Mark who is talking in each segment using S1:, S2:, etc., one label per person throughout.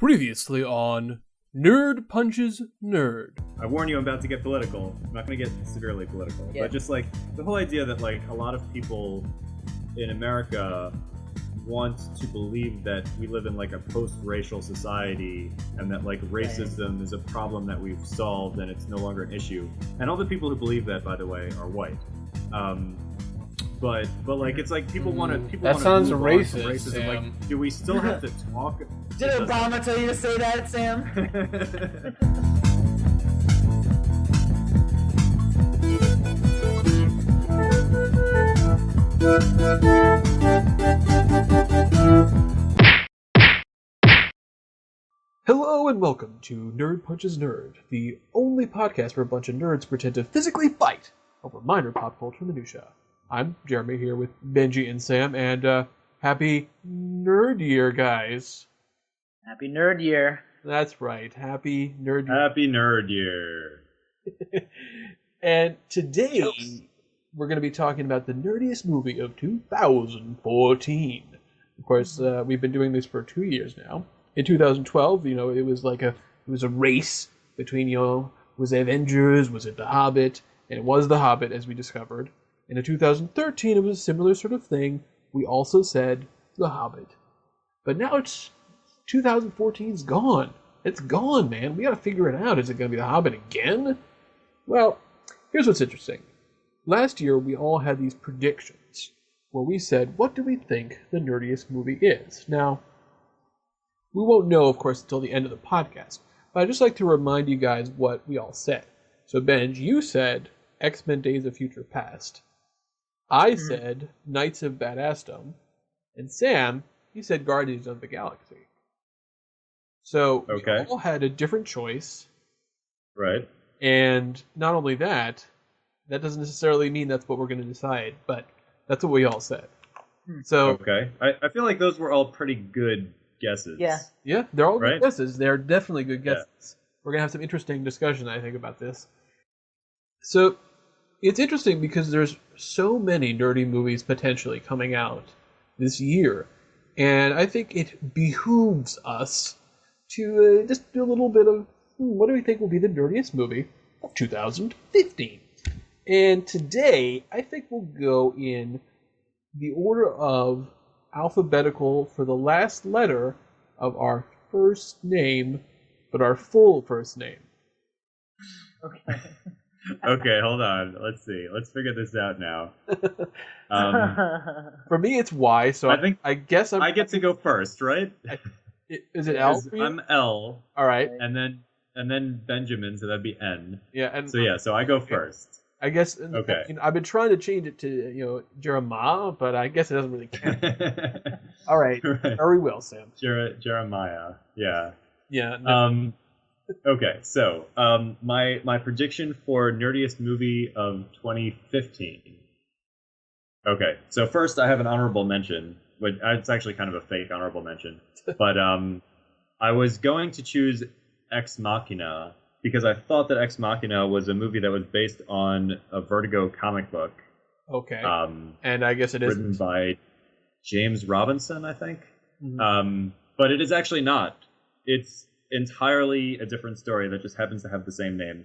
S1: Previously on Nerd Punches Nerd.
S2: I warn you, I'm about to get political. I'm not going to get severely political, but just like the whole idea that like a lot of people in America want to believe that we live in like a post-racial society and that like racism is a problem that we've solved and it's no longer an issue. And all the people who believe that, by the way, are white. But like it's like people want to
S1: That sounds racist.
S2: Racism.
S1: Sam.
S2: Like, do we still have to talk?
S3: Did Obama tell you to say that, Sam?
S1: Hello and welcome to Nerd Punches Nerd, the only podcast where a bunch of nerds pretend to physically fight over minor pop culture minutiae. I'm Jeremy here with Benji and Sam, and happy Nerd Year, guys.
S3: Happy Nerd Year.
S1: That's right, happy Nerd Year.
S2: Happy Nerd Year.
S1: And today, we're going to be talking about the nerdiest movie of 2014. Of course, we've been doing this for 2 years now. In 2012, it was a race between, was it Avengers, was it The Hobbit? And it was The Hobbit, as we discovered. And in 2013, it was a similar sort of thing. We also said The Hobbit. But now 2014's gone. It's gone, man. We gotta figure it out. Is it gonna be The Hobbit again? Well, here's what's interesting. Last year, we all had these predictions where we said, what do we think the nerdiest movie is? Now, we won't know, of course, until the end of the podcast, but I'd just like to remind you guys what we all said. So, Benj, you said X-Men Days of Future Past. I said Knights of Badassdom. And Sam, you said Guardians of the Galaxy. So, we all had a different choice.
S2: Right.
S1: And not only that doesn't necessarily mean that's what we're going to decide, but that's what we all said. So,
S2: okay. I feel like those were all pretty good guesses.
S1: Yeah, they're all good guesses. They're definitely good guesses. Yeah. We're going to have some interesting discussion, I think, about this. So, it's interesting because there's so many nerdy movies potentially coming out this year. And I think it behooves us to just do a little bit of, what do we think will be the nerdiest movie of 2015? And today, I think we'll go in the order of alphabetical for the last letter of our first name, but our full first name.
S3: Okay.
S2: Okay, hold on. Let's see. Let's figure this out now.
S1: For me, it's Y, so I guess I
S2: get to go first, right?
S1: Is it L for you?
S2: I'm L.
S1: All right.
S2: And then Benjamin, so that'd be N.
S1: Yeah, and
S2: so I go first.
S1: I guess.
S2: Okay.
S1: I've been trying to change it to Jeremiah, but I guess it doesn't really count. All right. Very well, Sam.
S2: Jeremiah. Yeah.
S1: Yeah. No.
S2: Okay. So my prediction for nerdiest movie of 2015. Okay. So first, I have an honorable mention. But it's actually kind of a fake honorable mention. But I was going to choose Ex Machina because I thought that Ex Machina was a movie that was based on a Vertigo comic book.
S1: Okay. And I guess it is
S2: written by James Robinson, I think.
S1: Mm-hmm.
S2: But it is actually not. It's entirely a different story that just happens to have the same name.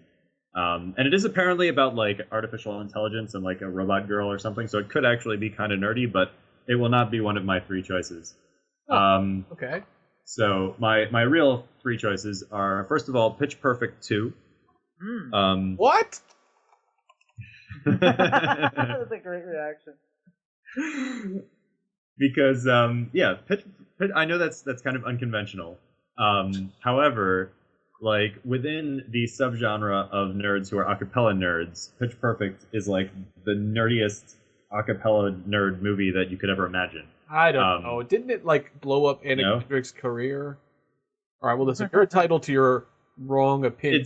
S2: And it is apparently about like artificial intelligence and like a robot girl or something. So it could actually be kind of nerdy, but it will not be one of my three choices.
S1: Okay.
S2: So my real three choices are, first of all, Pitch Perfect 2.
S1: What?
S3: That was a great reaction.
S2: Because Pitch, I know that's kind of unconventional. However, like within the subgenre of nerds who are acapella nerds, Pitch Perfect is like the nerdiest acapella nerd movie that you could ever imagine.
S1: I don't know. Didn't it like blow up Anna Kendrick's career? All right. Well, listen, you're entitled to your wrong opinion.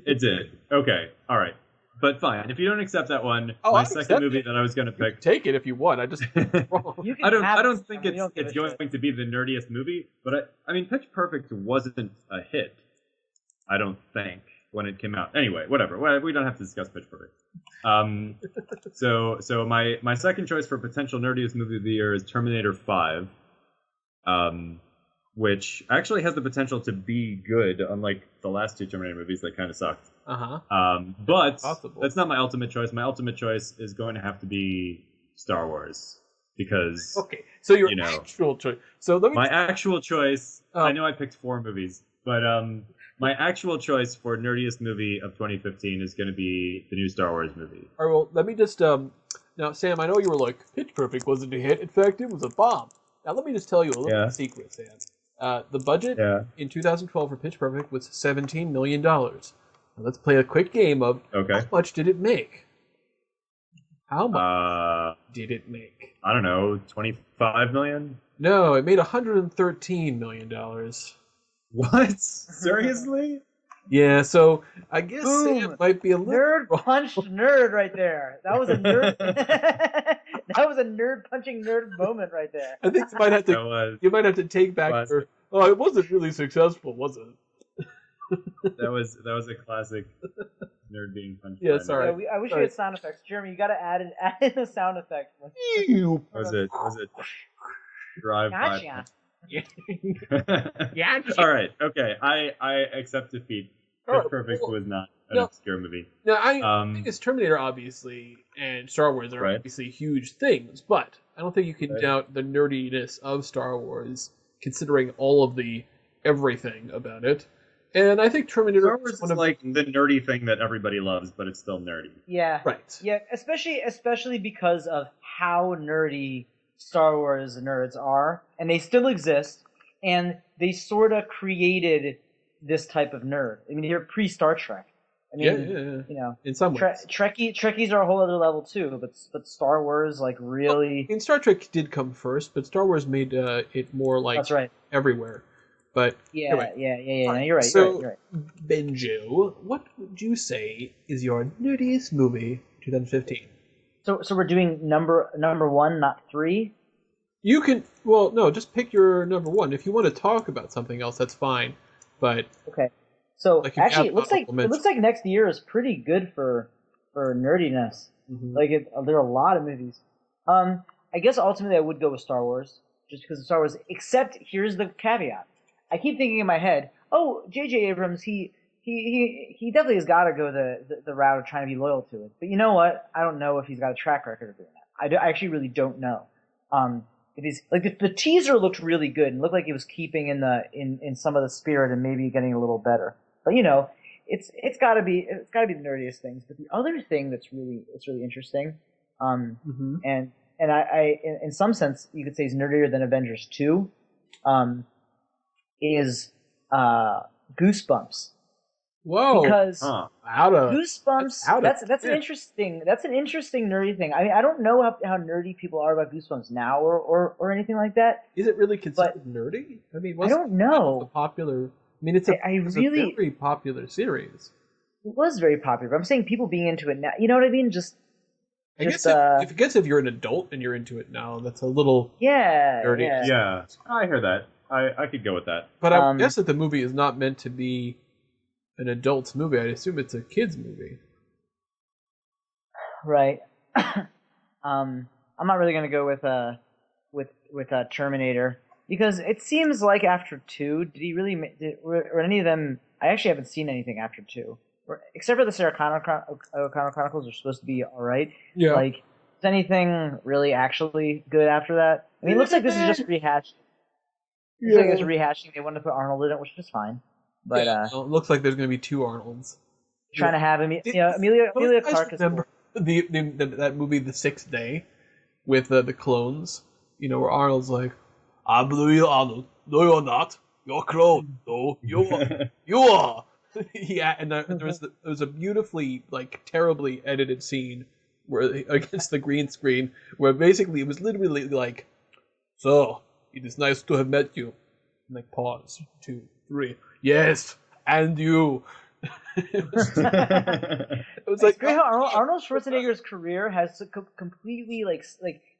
S2: It did. Okay. All right. But fine. If you don't accept that one, my second movie that I was going to pick.
S1: Take it if you want. I just wrong.
S2: I don't think it's going to be the nerdiest movie, but I mean, Pitch Perfect wasn't a hit. I don't think when it came out. Anyway, whatever. We don't have to discuss Pitch Perfect. So my second choice for potential nerdiest movie of the year is Terminator 5. which actually has the potential to be good, unlike the last two Terminator movies that kind of sucked. But
S1: Possible.
S2: that's not my ultimate choice. My ultimate choice is going to have to be Star Wars because
S1: Okay, so your actual choice. So let me.
S2: My actual choice. I know I picked 4 movies, but my actual choice for nerdiest movie of 2015 is going to be the new Star Wars movie.
S1: All right, well, let me just now, Sam. I know you were like Pitch Perfect wasn't a hit. In fact, it was a bomb. Now let me just tell you a little secret, Sam. The budget in 2012 for Pitch Perfect was $17 million. Now let's play a quick game of how much did it make? How much did it make?
S2: I don't know, 25 million?
S1: No, it made $113 million.
S2: What? Seriously?
S1: Yeah, so I guess
S3: Boom.
S1: Sam might be a little
S3: Nerd punched nerd right there. That was a nerd. That was a nerd punching nerd moment right there.
S1: I think you might have to take back your. Oh, it wasn't really successful, was it?
S2: That was a classic nerd being punched.
S1: Yeah, sorry.
S3: I wish we had sound effects. Jeremy, you got to add in a sound effect.
S2: Was it drive by?
S3: Gotcha.
S1: Yeah.
S2: All right. Okay. I accept defeat. Pitch Perfect was not an obscure movie.
S1: Now, I think it's Terminator, obviously, and Star Wars are obviously huge things, but I don't think you can doubt the nerdiness of Star Wars, considering all of the everything about it. And I think Terminator
S2: Star Wars is like the nerdy thing that everybody loves, but it's still nerdy.
S3: Yeah.
S1: Right.
S3: Yeah, especially because of how nerdy Star Wars nerds are, and they still exist, and they sort of created this type of nerd. I mean, you're pre-Star Trek. I mean, you know,
S1: in some ways,
S3: Trekkies are a whole other level too. But Star Wars, like, really.
S1: Well, Star Trek did come first, but Star Wars made it more like everywhere. But
S3: anyway.
S1: Yeah.
S3: No, you're right.
S1: So,
S3: you're right.
S1: Benjo, what would you say is your nerdiest movie 2015?
S3: So we're doing number 1, not 3.
S1: You can just pick your number 1. If you want to talk about something else, that's fine. But
S3: okay. So actually, it looks like next year is pretty good for nerdiness. Mm-hmm. Like there are a lot of movies. I guess ultimately I would go with Star Wars, just because of Star Wars. Except here's the caveat. I keep thinking in my head, oh, J.J. Abrams, he definitely has got to go the route of trying to be loyal to it. But you know what? I don't know if he's got a track record of doing that. I actually really don't know. If he's like the teaser looked really good and looked like it was keeping in some of the spirit and maybe getting a little better. But you know, it's got to be the nerdiest things. But the other thing that's really interesting, and I in some sense you could say is nerdier than Avengers 2. Is Goosebumps.
S1: Whoa!
S3: Because Goosebumps, that's an interesting nerdy thing. I mean, I don't know how nerdy people are about Goosebumps now or anything like that.
S1: Is it really considered nerdy? I mean,
S3: I don't know.
S1: It's a very popular series.
S3: It was very popular. But I'm saying people being into it now. You know what I mean?
S1: I guess if you're an adult and you're into it now, that's a little nerdy.
S2: Yeah, I hear that. I could go with that.
S1: But I guess that the movie is not meant to be an adult's movie. I assume it's a kid's movie.
S3: Right. I'm not really going to go with Terminator because it seems like after 2, did he really or any of them? I actually haven't seen anything after 2, except for the Sarah Connor Chronicles are supposed to be all right.
S1: Yeah.
S3: Like, is anything really actually good after that? I mean, it looks like this is just rehashed. Looks like it's rehashing. They wanted to put Arnold in it, which is fine. But
S1: it looks like there's going to be 2 Arnolds.
S3: Trying to have Emilia Clarke is
S1: remember that movie, The Sixth Day, with the clones. You know, where Arnold's like, "I believe you, Arnold. No, you're not. You're a clone. No, you are. You are." Yeah, and there was a beautifully, like, terribly edited scene where against the green screen, where basically it was literally like, "So, it is nice to have met you." And like, pause. 2, 3. Yes, and you. It was like
S3: great how Arnold Schwarzenegger's career has completely like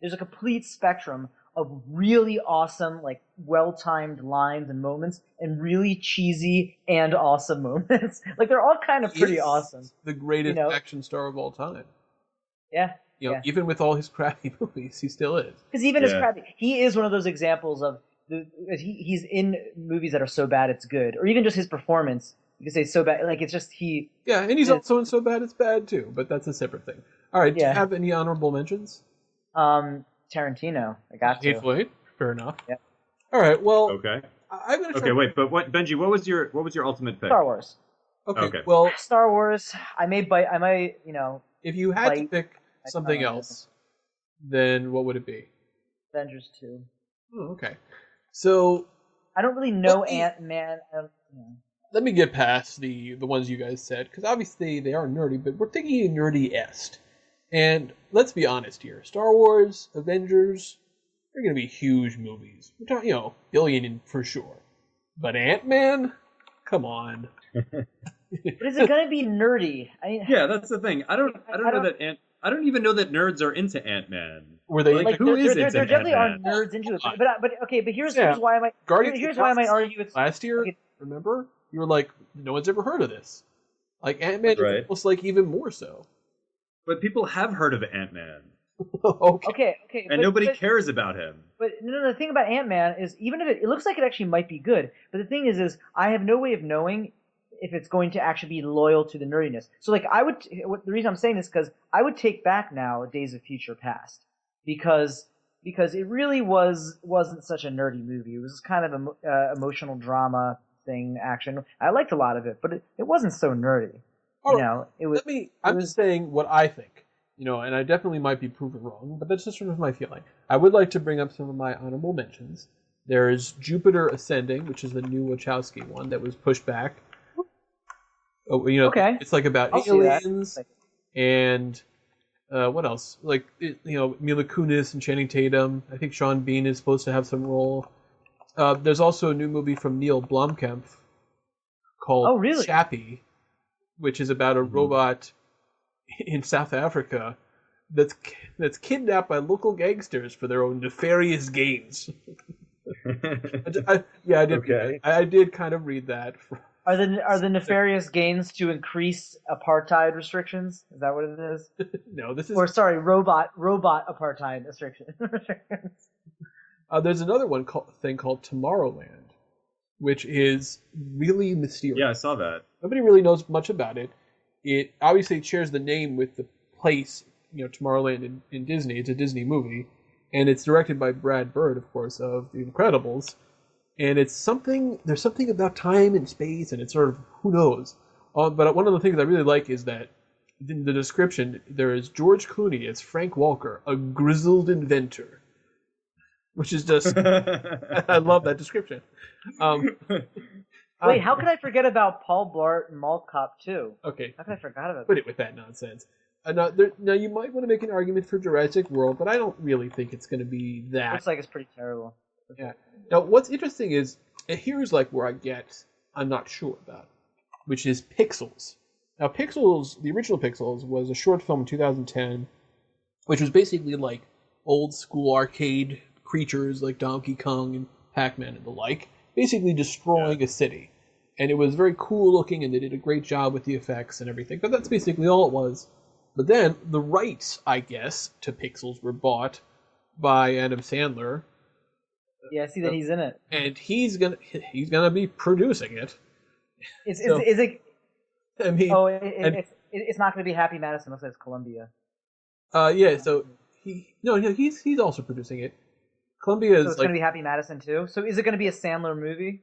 S3: there's a complete spectrum of really awesome, like, well-timed lines and moments, and really cheesy and awesome moments. Like, they're all kind of pretty awesome.
S1: The greatest action star of all time.
S3: Yeah.
S1: Even with all his crappy movies, he still is.
S3: Because even his crappy, he is one of those examples of he's in movies that are so bad it's good, or even just his performance. You could say so bad, like it's just he.
S1: Yeah, and he's also in So Bad It's Bad too, but that's a separate thing. All right, do you have any honorable mentions?
S3: Tarantino. I got to.
S1: Hateful Eight. Fair enough.
S3: Yeah.
S1: All right. Well.
S2: Okay.
S1: I'm gonna try.
S2: Okay, wait, but Benji, what was your ultimate pick?
S3: Star Wars.
S1: Okay. Well,
S3: Star Wars. I might,
S1: if you had to pick something else, then what would it be?
S3: Avengers 2.
S1: Oh, okay. So
S3: I don't really know Ant-Man.
S1: Let me get past the ones you guys said, because obviously they are nerdy, but we're thinking nerdy-est. And let's be honest here. Star Wars, Avengers, they're going to be huge movies. We're talking, billion for sure. But Ant-Man? Come on.
S3: But is it going to be nerdy?
S2: Yeah, that's the thing. I don't even know that nerds are into Ant-Man.
S1: Were they
S2: who is into
S3: there definitely
S2: Ant-Man?
S3: are nerds into it. But here's why I might argue it's
S1: last year.
S3: Okay.
S1: Remember, you were like, no one's ever heard of this. Like Ant-Man is almost like even more so.
S2: But people have heard of Ant-Man.
S3: Okay.
S2: And nobody cares about him.
S3: But the thing about Ant-Man is, even if it looks like it actually might be good, but the thing is I have no way of knowing if it's going to actually be loyal to the nerdiness. So like the reason I'm saying this is because I would take back now Days of Future Past because it really wasn't such a nerdy movie. It was kind of an emotional drama thing, action. I liked a lot of it, but it wasn't so nerdy. It was.
S1: I'm just saying what I think. And I definitely might be proven wrong, but that's just sort of my feeling. I would like to bring up some of my honorable mentions. There's Jupiter Ascending, which is the new Wachowski one that was pushed back.
S3: Okay.
S1: It's like about aliens and what else? Like Mila Kunis and Channing Tatum. I think Sean Bean is supposed to have some role. There's also a new movie from Neil Blomkamp called Chappie, which is about a robot in South Africa that's kidnapped by local gangsters for their own nefarious gains. I did.
S2: Okay.
S1: I did kind of read that.
S3: Are the nefarious gains to increase apartheid restrictions? Is that what it is?
S1: No, this is.
S3: Or sorry, robot apartheid restrictions.
S1: There's another thing called Tomorrowland, which is really mysterious.
S2: Yeah, I saw that.
S1: Nobody really knows much about it. It obviously shares the name with the place, Tomorrowland in Disney. It's a Disney movie, and it's directed by Brad Bird, of course, of The Incredibles. And there's something about time and space, and it's sort of, who knows. But one of the things I really like is that in the description, there is George Clooney as Frank Walker, a grizzled inventor. Which is just, I love that description.
S3: Wait, how could I forget about Paul Blart and Mall Cop 2?
S1: Okay.
S3: How could I forget about that?
S1: Put it with that nonsense. Now, you might want to make an argument for Jurassic World, but I don't really think it's going to be that.
S3: Looks like it's pretty terrible.
S1: Yeah. Now, what's interesting is, here's like where I'm not sure about, which is Pixels. Now, Pixels, the original Pixels, was a short film in 2010, which was basically like old school arcade creatures like Donkey Kong and Pac-Man and the like, basically destroying a city. And it was very cool looking, and they did a great job with the effects and everything, but that's basically all it was. But then the rights, I guess, to Pixels were bought by Adam Sandler.
S3: Yeah, I see that he's in it,
S1: and he's gonna be producing it.
S3: Is it?
S1: I mean,
S3: it's not going to be Happy Madison. It says Columbia.
S1: Yeah. So he's also producing it. Columbia is.
S3: So it's going to be Happy Madison too. So is it going to be a Sandler movie?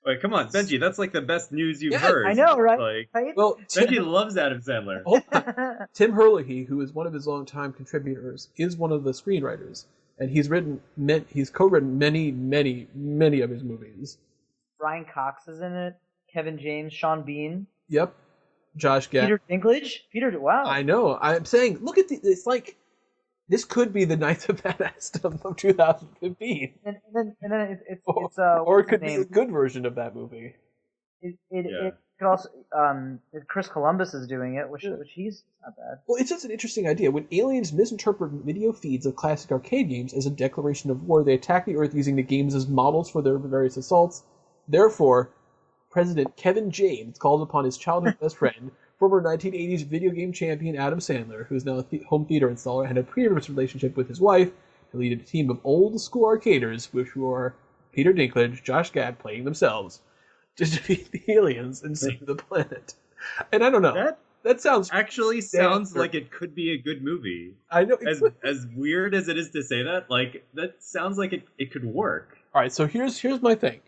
S2: Wait, come on, Benji. That's like the best news you've heard.
S3: I know, right?
S1: Well,
S2: Benji loves Adam Sandler.
S1: Tim Herlihy, who is one of his longtime contributors, is one of the screenwriters, and he's co-written many of his movies.
S3: Brian Cox is in it. Kevin James, Sean Bean.
S1: Yep. Josh Gad.
S3: Peter Dinklage. Wow.
S1: I know. I'm saying, look at it's like. This could be the Knights of Badassdom of 2015. And then it's or it could be a good version of that movie.
S3: It could also Chris Columbus is doing it, which he's not bad.
S1: Well, it's just an interesting idea. When aliens misinterpret video feeds of classic arcade games as a declaration of war, they attack the Earth using the games as models for their various assaults. Therefore, President Kevin James calls upon his childhood best friend, former 1980s video game champion Adam Sandler, who is now a home theater installer and had a previous relationship with his wife, to lead a team of old-school arcaders, who are Peter Dinklage, Josh Gad playing themselves to defeat the aliens and save the planet. And I don't know. That sounds
S2: sounds like it could be a good movie.
S1: I know.
S2: As weird as it is to say that, like, that sounds like it could work.
S1: All right, so here's my thing.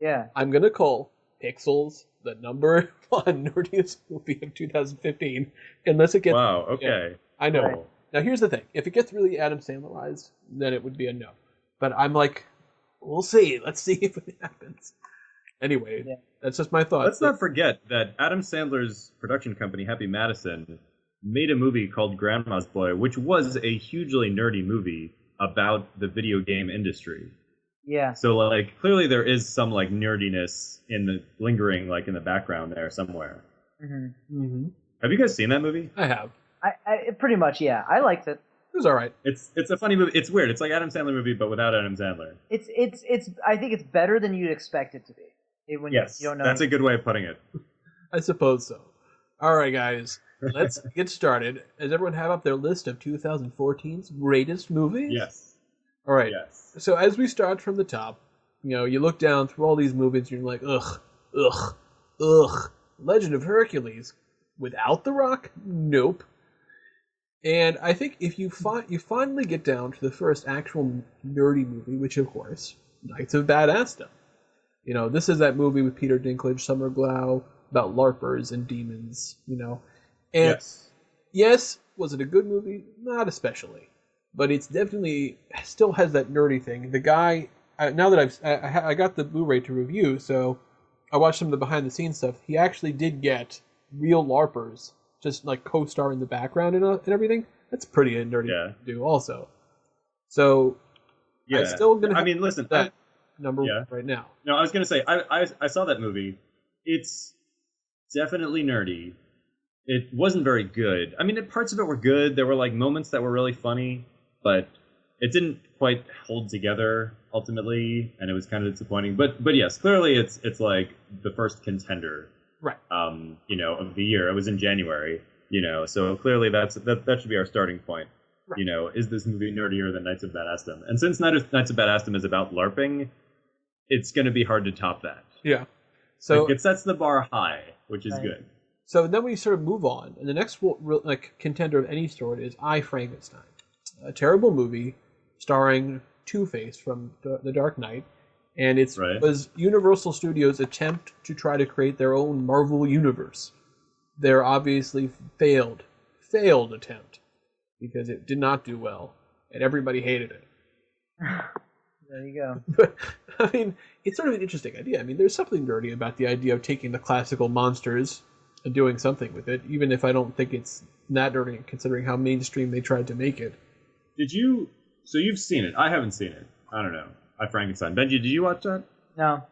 S3: Yeah.
S1: I'm going to call Pixels the #1 nerdiest movie of 2015, unless it gets...
S2: Wow, okay.
S1: Yeah, I know.
S2: Right.
S1: Now, here's the thing. If it gets really Adam Sandlerized, then it would be a no. But I'm like, we'll see. Let's see if it happens. Anyway, that's just my thought.
S2: Let's not forget that Adam Sandler's production company, Happy Madison, made a movie called Grandma's Boy, which was a hugely nerdy movie about the video game industry.
S3: Yeah.
S2: So, like, clearly there is some, like, nerdiness lingering, like, in the background there somewhere.
S3: Mm-hmm.
S1: Mm-hmm.
S2: Have you guys seen that movie?
S1: I have.
S3: I pretty much, yeah. I liked it.
S1: It was all right.
S2: It's a funny movie. It's weird. It's like Adam Sandler movie, but without Adam Sandler.
S3: It's. I think it's better than you'd expect it to be. When
S2: yes,
S3: you don't know.
S2: That's a good way of putting it.
S1: I suppose so. All right, guys. Let's get started. Does everyone have up their list of 2014's greatest movies?
S2: Yes.
S1: All right.
S2: Yes.
S1: So as we start from the top, you look down through all these movies, and you're like, ugh. Legend of Hercules. Without The Rock? Nope. And I think if you finally get down to the first actual nerdy movie, which of course, Knights of Badassdom. This is that movie with Peter Dinklage, Summer Glau, about LARPers and demons, And yes, was it a good movie? Not especially. But it's definitely still has that nerdy thing. The guy, now that I got the Blu-ray to review, so I watched some of the behind-the-scenes stuff. He actually did get real LARPers just like co-star in the background and everything. That's pretty nerdy to do also. So I'm still gonna.
S2: I mean, listen,
S1: that number one right now.
S2: No, I was gonna say I saw that movie. It's definitely nerdy. It wasn't very good. I mean, parts of it were good. There were like moments that were really funny, but it didn't quite hold together ultimately, and it was kind of disappointing. But yes, clearly it's like the first contender.
S1: Right.
S2: Of the year. It was in January, so clearly that should be our starting point. Right. Is this movie nerdier than Knights of Badassdom? And since Knights of Badassdom is about LARPing, it's going to be hard to top that.
S1: Yeah. So
S2: it sets the bar high, which is good.
S1: So then we sort of move on, and the next contender of any sort is I, Frankenstein, a terrible movie starring Two-Face from The Dark Knight. And it was Universal Studios' attempt to try to create their own Marvel universe. Their obviously failed attempt, because it did not do well, and everybody hated it.
S3: There you go.
S1: But, I mean, it's sort of an interesting idea. I mean, there's something nerdy about the idea of taking the classical monsters and doing something with it, even if I don't think it's that nerdy, considering how mainstream they tried to make it.
S2: So you've seen it. I haven't seen it. I don't know. I, Frankenstein. Benji, did you watch that?
S3: No.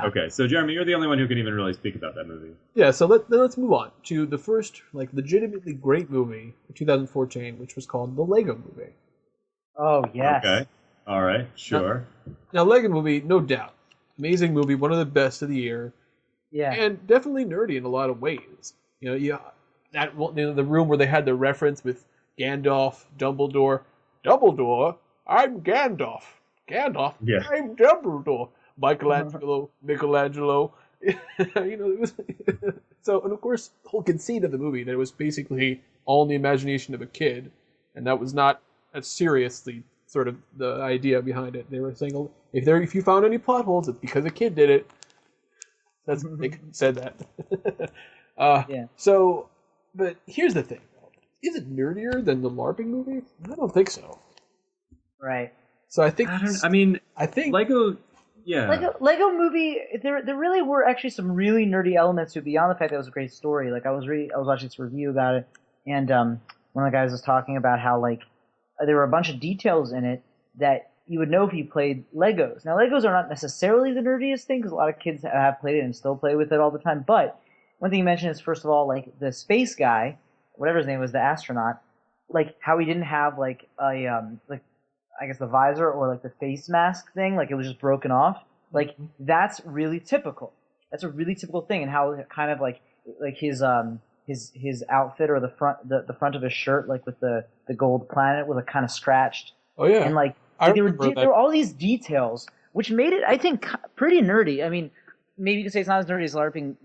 S2: Okay, so Jeremy, you're the only one who can even really speak about that movie.
S1: Yeah, so let's move on to the first, legitimately great movie of 2014, which was called The Lego Movie.
S3: Oh, yes.
S2: Okay. All right, sure.
S1: Now Lego Movie, no doubt. Amazing movie, one of the best of the year.
S3: Yeah.
S1: And definitely nerdy in a lot of ways. The room where they had the reference with Gandalf, Dumbledore, I'm Gandalf. I'm Dumbledore. Michelangelo. It was so, and of course, the whole conceit of the movie that it was basically all in the imagination of a kid, and that was not as seriously sort of the idea behind it. They were saying if you found any plot holes, it's because a kid did it. That's they said that. So, but here's the thing: is it nerdier than the LARPing movie? I don't think so.
S3: Right.
S1: So I think
S3: I
S1: think
S2: Lego. Yeah.
S3: Lego Movie. There really were actually some really nerdy elements to it, beyond the fact that it was a great story. Like I was watching this review about it, and one of the guys was talking about how there were a bunch of details in it that you would know if you played Legos. Now Legos are not necessarily the nerdiest thing, because a lot of kids have played it and still play with it all the time. But one thing you mentioned is, first of all, the space guy, whatever his name was, the astronaut, how he didn't have I guess the visor or the face mask thing, it was just broken off. That's really typical. That's a really typical thing, and how kind of his outfit, or the front of his shirt, with the gold planet was kind of scratched.
S1: Oh yeah.
S3: And there were all these details which made it, I think, pretty nerdy. I mean, maybe you could say it's not as nerdy as LARPing.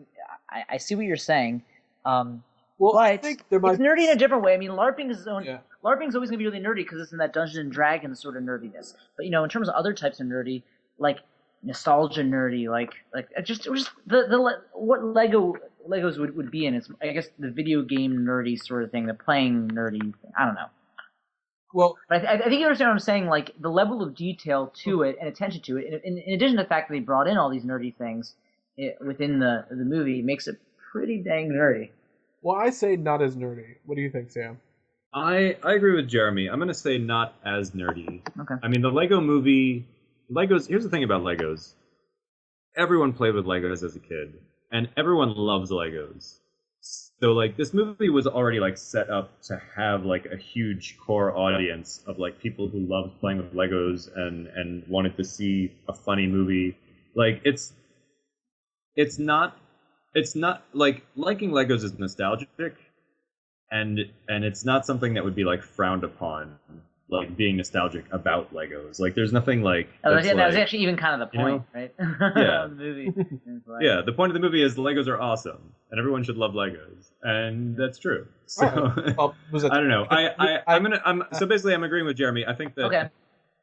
S3: I see what you're saying.
S1: Well, I think
S3: it's nerdy in a different way. I mean, LARPing's always going to be really nerdy because it's in that Dungeons and Dragons sort of nerdiness. But in terms of other types of nerdy, like nostalgia nerdy, like just the what Legos would be in. It's, I guess, the video game nerdy sort of thing, the playing nerdy. I don't know.
S1: Well,
S3: but I think you understand what I'm saying. Like the level of detail to it and attention to it, in addition to the fact that they brought in all these nerdy things within the movie, makes it pretty dang nerdy.
S1: Well, I say not as nerdy. What do you think, Sam?
S2: I agree with Jeremy. I'm going to say not as nerdy.
S3: Okay.
S2: I mean, the Lego movie, Legos, here's the thing about Legos. Everyone played with Legos as a kid, and everyone loves Legos. So, like, this movie was already, like, set up to have, like, a huge core audience of, like, people who loved playing with Legos and wanted to see a funny movie. Like, it's not like, liking Legos is nostalgic, and it's not something that would be, like, frowned upon, like, being nostalgic about Legos. Like, there's nothing like...
S3: that was actually even kind of the point, right?
S2: Yeah.
S3: Of the movie.
S2: Yeah, the point of the movie is Legos are awesome, and everyone should love Legos, and that's true. So,
S1: right. Well,
S2: I don't know. So basically, I'm agreeing with Jeremy. I think that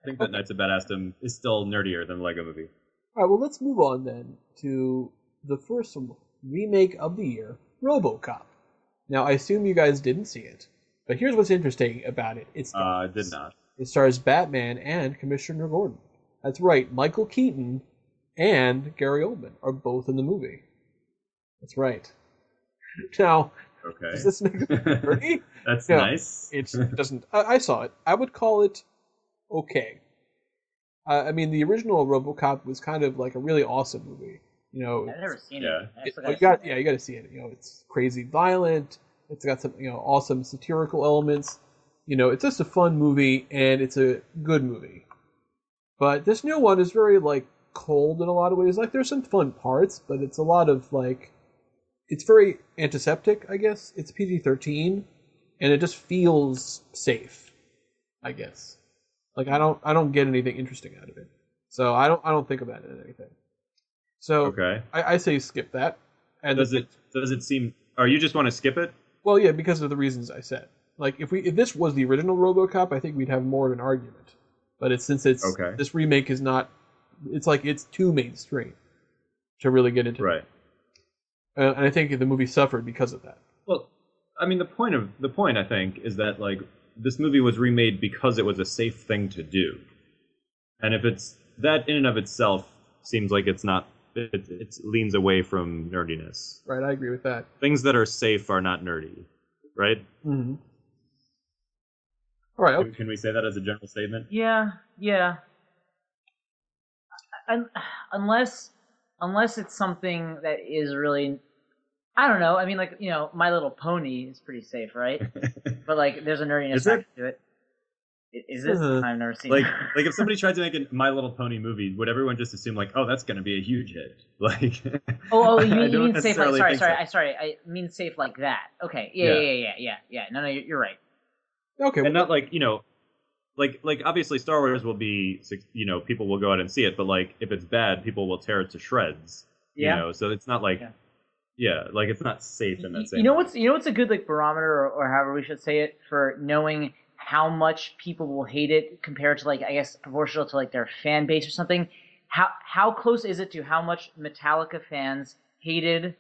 S2: Knights of Badassdom is still nerdier than the Lego movie.
S1: All right, well, let's move on then to the first remake of the year, RoboCop. Now, I assume you guys didn't see it, but here's what's interesting about it.
S2: I did not.
S1: It stars Batman and Commissioner Gordon. That's right, Michael Keaton and Gary Oldman are both in the movie. That's right. Now, does this make it nerdy?
S2: That's nice.
S1: It doesn't. I saw it. I would call it okay. I mean, the original RoboCop was kind of like a really awesome movie.
S3: I've never seen it.
S1: You got to see it. It's crazy violent. It's got some awesome satirical elements. It's just a fun movie and it's a good movie. But this new one is very like cold in a lot of ways. Like there's some fun parts, but it's a lot of like it's very antiseptic, I guess. It's PG-13 and it just feels safe, I guess. Like I don't get anything interesting out of it. So I don't think about it as anything. So I say skip that. And
S2: does it seem? Or you just want to skip it?
S1: Well, yeah, because of the reasons I said. Like if this was the original RoboCop, I think we'd have more of an argument. But since this remake is not, it's like it's too mainstream to really get into.
S2: Right.
S1: And I think the movie suffered because of that.
S2: Well, I mean, the point I think is that like this movie was remade because it was a safe thing to do, and if it's that in and of itself seems like it's not. It leans away from nerdiness.
S1: Right, I agree with that.
S2: Things that are safe are not nerdy, right?
S1: Mm-hmm. All right. Okay.
S2: Can we say that as a general statement?
S3: Yeah. Unless it's something that is really, I don't know. I mean, like My Little Pony is pretty safe, right? But like, there's a nerdiness factor to it. Is this? I've never seen
S2: like if somebody tried to make a My Little Pony movie, would everyone just assume like, oh, that's going to be a huge hit? Like,
S3: you mean safe? Like, sorry, I mean safe like that. Okay, yeah. No, you're right.
S1: Okay,
S2: and not like like obviously Star Wars will be people will go out and see it, but like if it's bad, people will tear it to shreds.
S3: Yeah.
S2: So it's not like like it's not safe in that same.
S3: What's a good like barometer or however we should say it for knowing how much people will hate it compared to like I guess proportional to like their fan base or something. How close is it to how much Metallica fans hated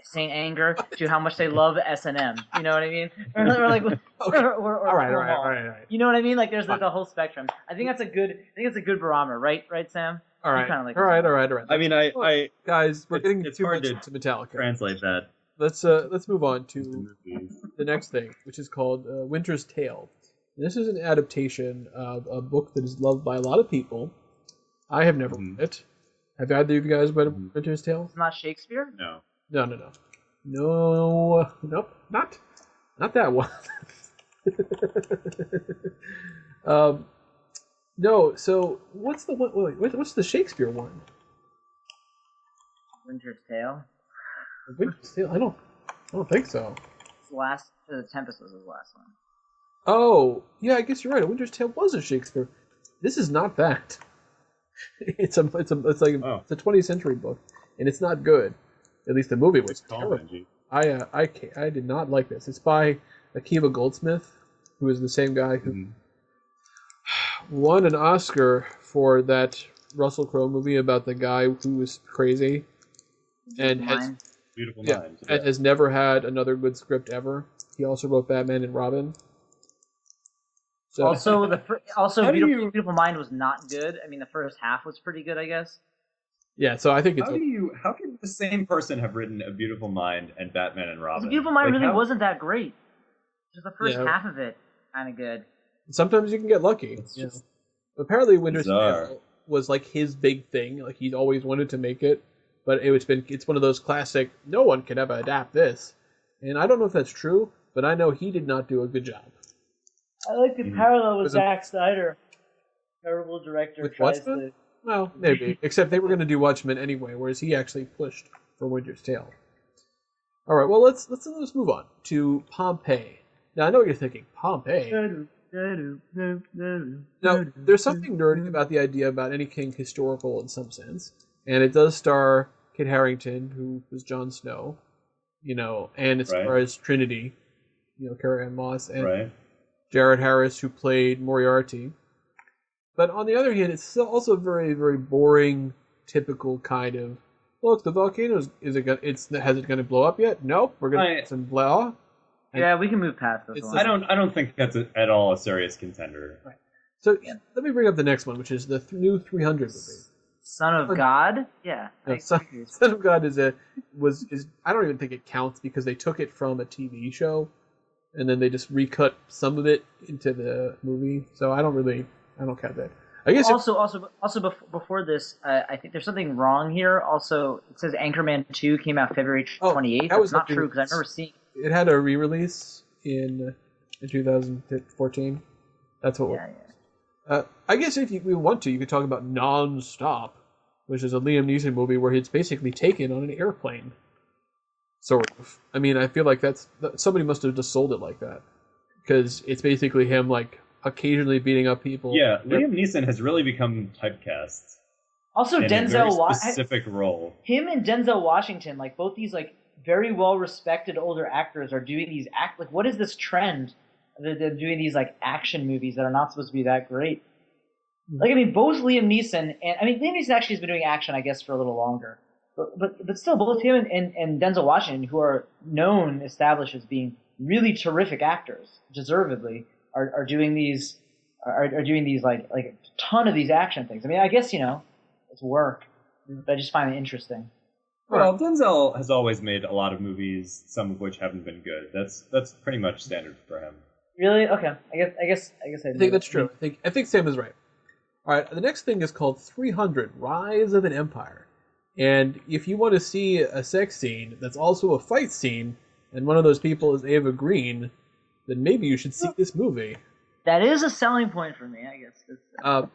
S3: Saint Anger to how much they love S&M? You know what I mean? Or like, or
S1: all right.
S3: You know what I mean? Like there's like the whole spectrum. I think that's a good barometer, right, Sam?
S1: All right.
S3: Kind of like
S1: all right.
S2: I mean, I
S1: guys, we're getting
S2: it's
S1: too
S2: hard
S1: much into Metallica.
S2: Translate that.
S1: Let's move on to the next thing, which is called Winter's Tale. This is an adaptation of a book that is loved by a lot of people. I have never read it. Have either of you guys read Winter's Tale?
S3: It's not Shakespeare?
S2: No.
S1: Nope, not that one. No. So what's the one? What's the Shakespeare one?
S3: Winter's Tale.
S1: Winter's Tale? I don't think so.
S3: It's the Tempest was his last one.
S1: Oh, yeah, I guess you're right. A Winter's Tale was a Shakespeare. This is not that. It's a 20th century book, and it's not good. At least the movie was terrible. I did not like this. It's by Akiva Goldsmith, who is the same guy who won an Oscar for that Russell Crowe movie about the guy who was crazy and has never had another good script ever. He also wrote Batman and Robin. So,
S3: Beautiful Mind was not good. I mean, the first half was pretty good, I guess.
S1: Yeah, so I think it's.
S2: How can the same person have written A Beautiful Mind and Batman and Robin?
S3: A Beautiful Mind wasn't that great. Just the first half of it, kind of good.
S1: Sometimes you can get lucky. Apparently, Winter's Tale was like his big thing. Like he'd always wanted to make it, but it's one of those classic. No one can ever adapt this, and I don't know if that's true, but I know he did not do a good job.
S3: I like the parallel with Zack Snyder. Terrible director
S1: with Watchmen? Well, maybe. Except they were going to do Watchmen anyway, whereas he actually pushed for Winter's Tale. All right, well let's move on to Pompeii. Now I know what you're thinking. Pompeii. Now there's something nerdy about the idea about anything historical in some sense, and it does star Kit Harington, who was Jon Snow, and it stars Trinity, Carrie-Anne Moss, and Jared Harris, who played Moriarty. But on the other hand, it's still also very, very boring, typical kind of, look, the volcano has it going to blow up yet? Nope, we're going to get some blah.
S3: Yeah, we can move past this one.
S2: I don't think that's at all a serious contender.
S1: Right. So let me bring up the next one, which is the new 300 movie.
S3: Son of God? Yeah.
S1: No, Son of God is I don't even think it counts because they took it from a TV show, and then they just recut some of it into the movie. So I don't count that. I guess
S3: before this, I think there's something wrong here. Also, it says Anchorman 2 came out February 28th. That's not true because I've never seen.
S1: It had a re-release in 2014. That's what. Yeah. I guess if we want to, you could talk about Non-Stop, which is a Liam Neeson movie where it's basically taken on an airplane. Sort of. I mean, I feel like somebody must have just sold it like that, because it's basically him like occasionally beating up people.
S2: Yeah, Liam Neeson has really become typecast.
S3: Also, Denzel
S2: Washington, specific role.
S3: Him and Denzel Washington, like both these like very well respected older actors, are doing these what is this trend? They're doing these like action movies that are not supposed to be that great. Like I mean, both Liam Neeson and Liam Neeson actually has been doing action, I guess, for a little longer. But still, both him and Denzel Washington, who are established as being really terrific actors, deservedly, are doing these like a ton of these action things. I mean, I guess it's work, but I just find it interesting.
S2: Well, Denzel has always made a lot of movies, some of which haven't been good. That's pretty much standard for him.
S3: Really? Okay. I guess
S1: I think that's true. I think Sam is right. All right. The next thing is called 300: Rise of an Empire. And if you want to see a sex scene that's also a fight scene, and one of those people is Ava Green, then maybe you should see this movie.
S3: That is a selling point for me, I guess.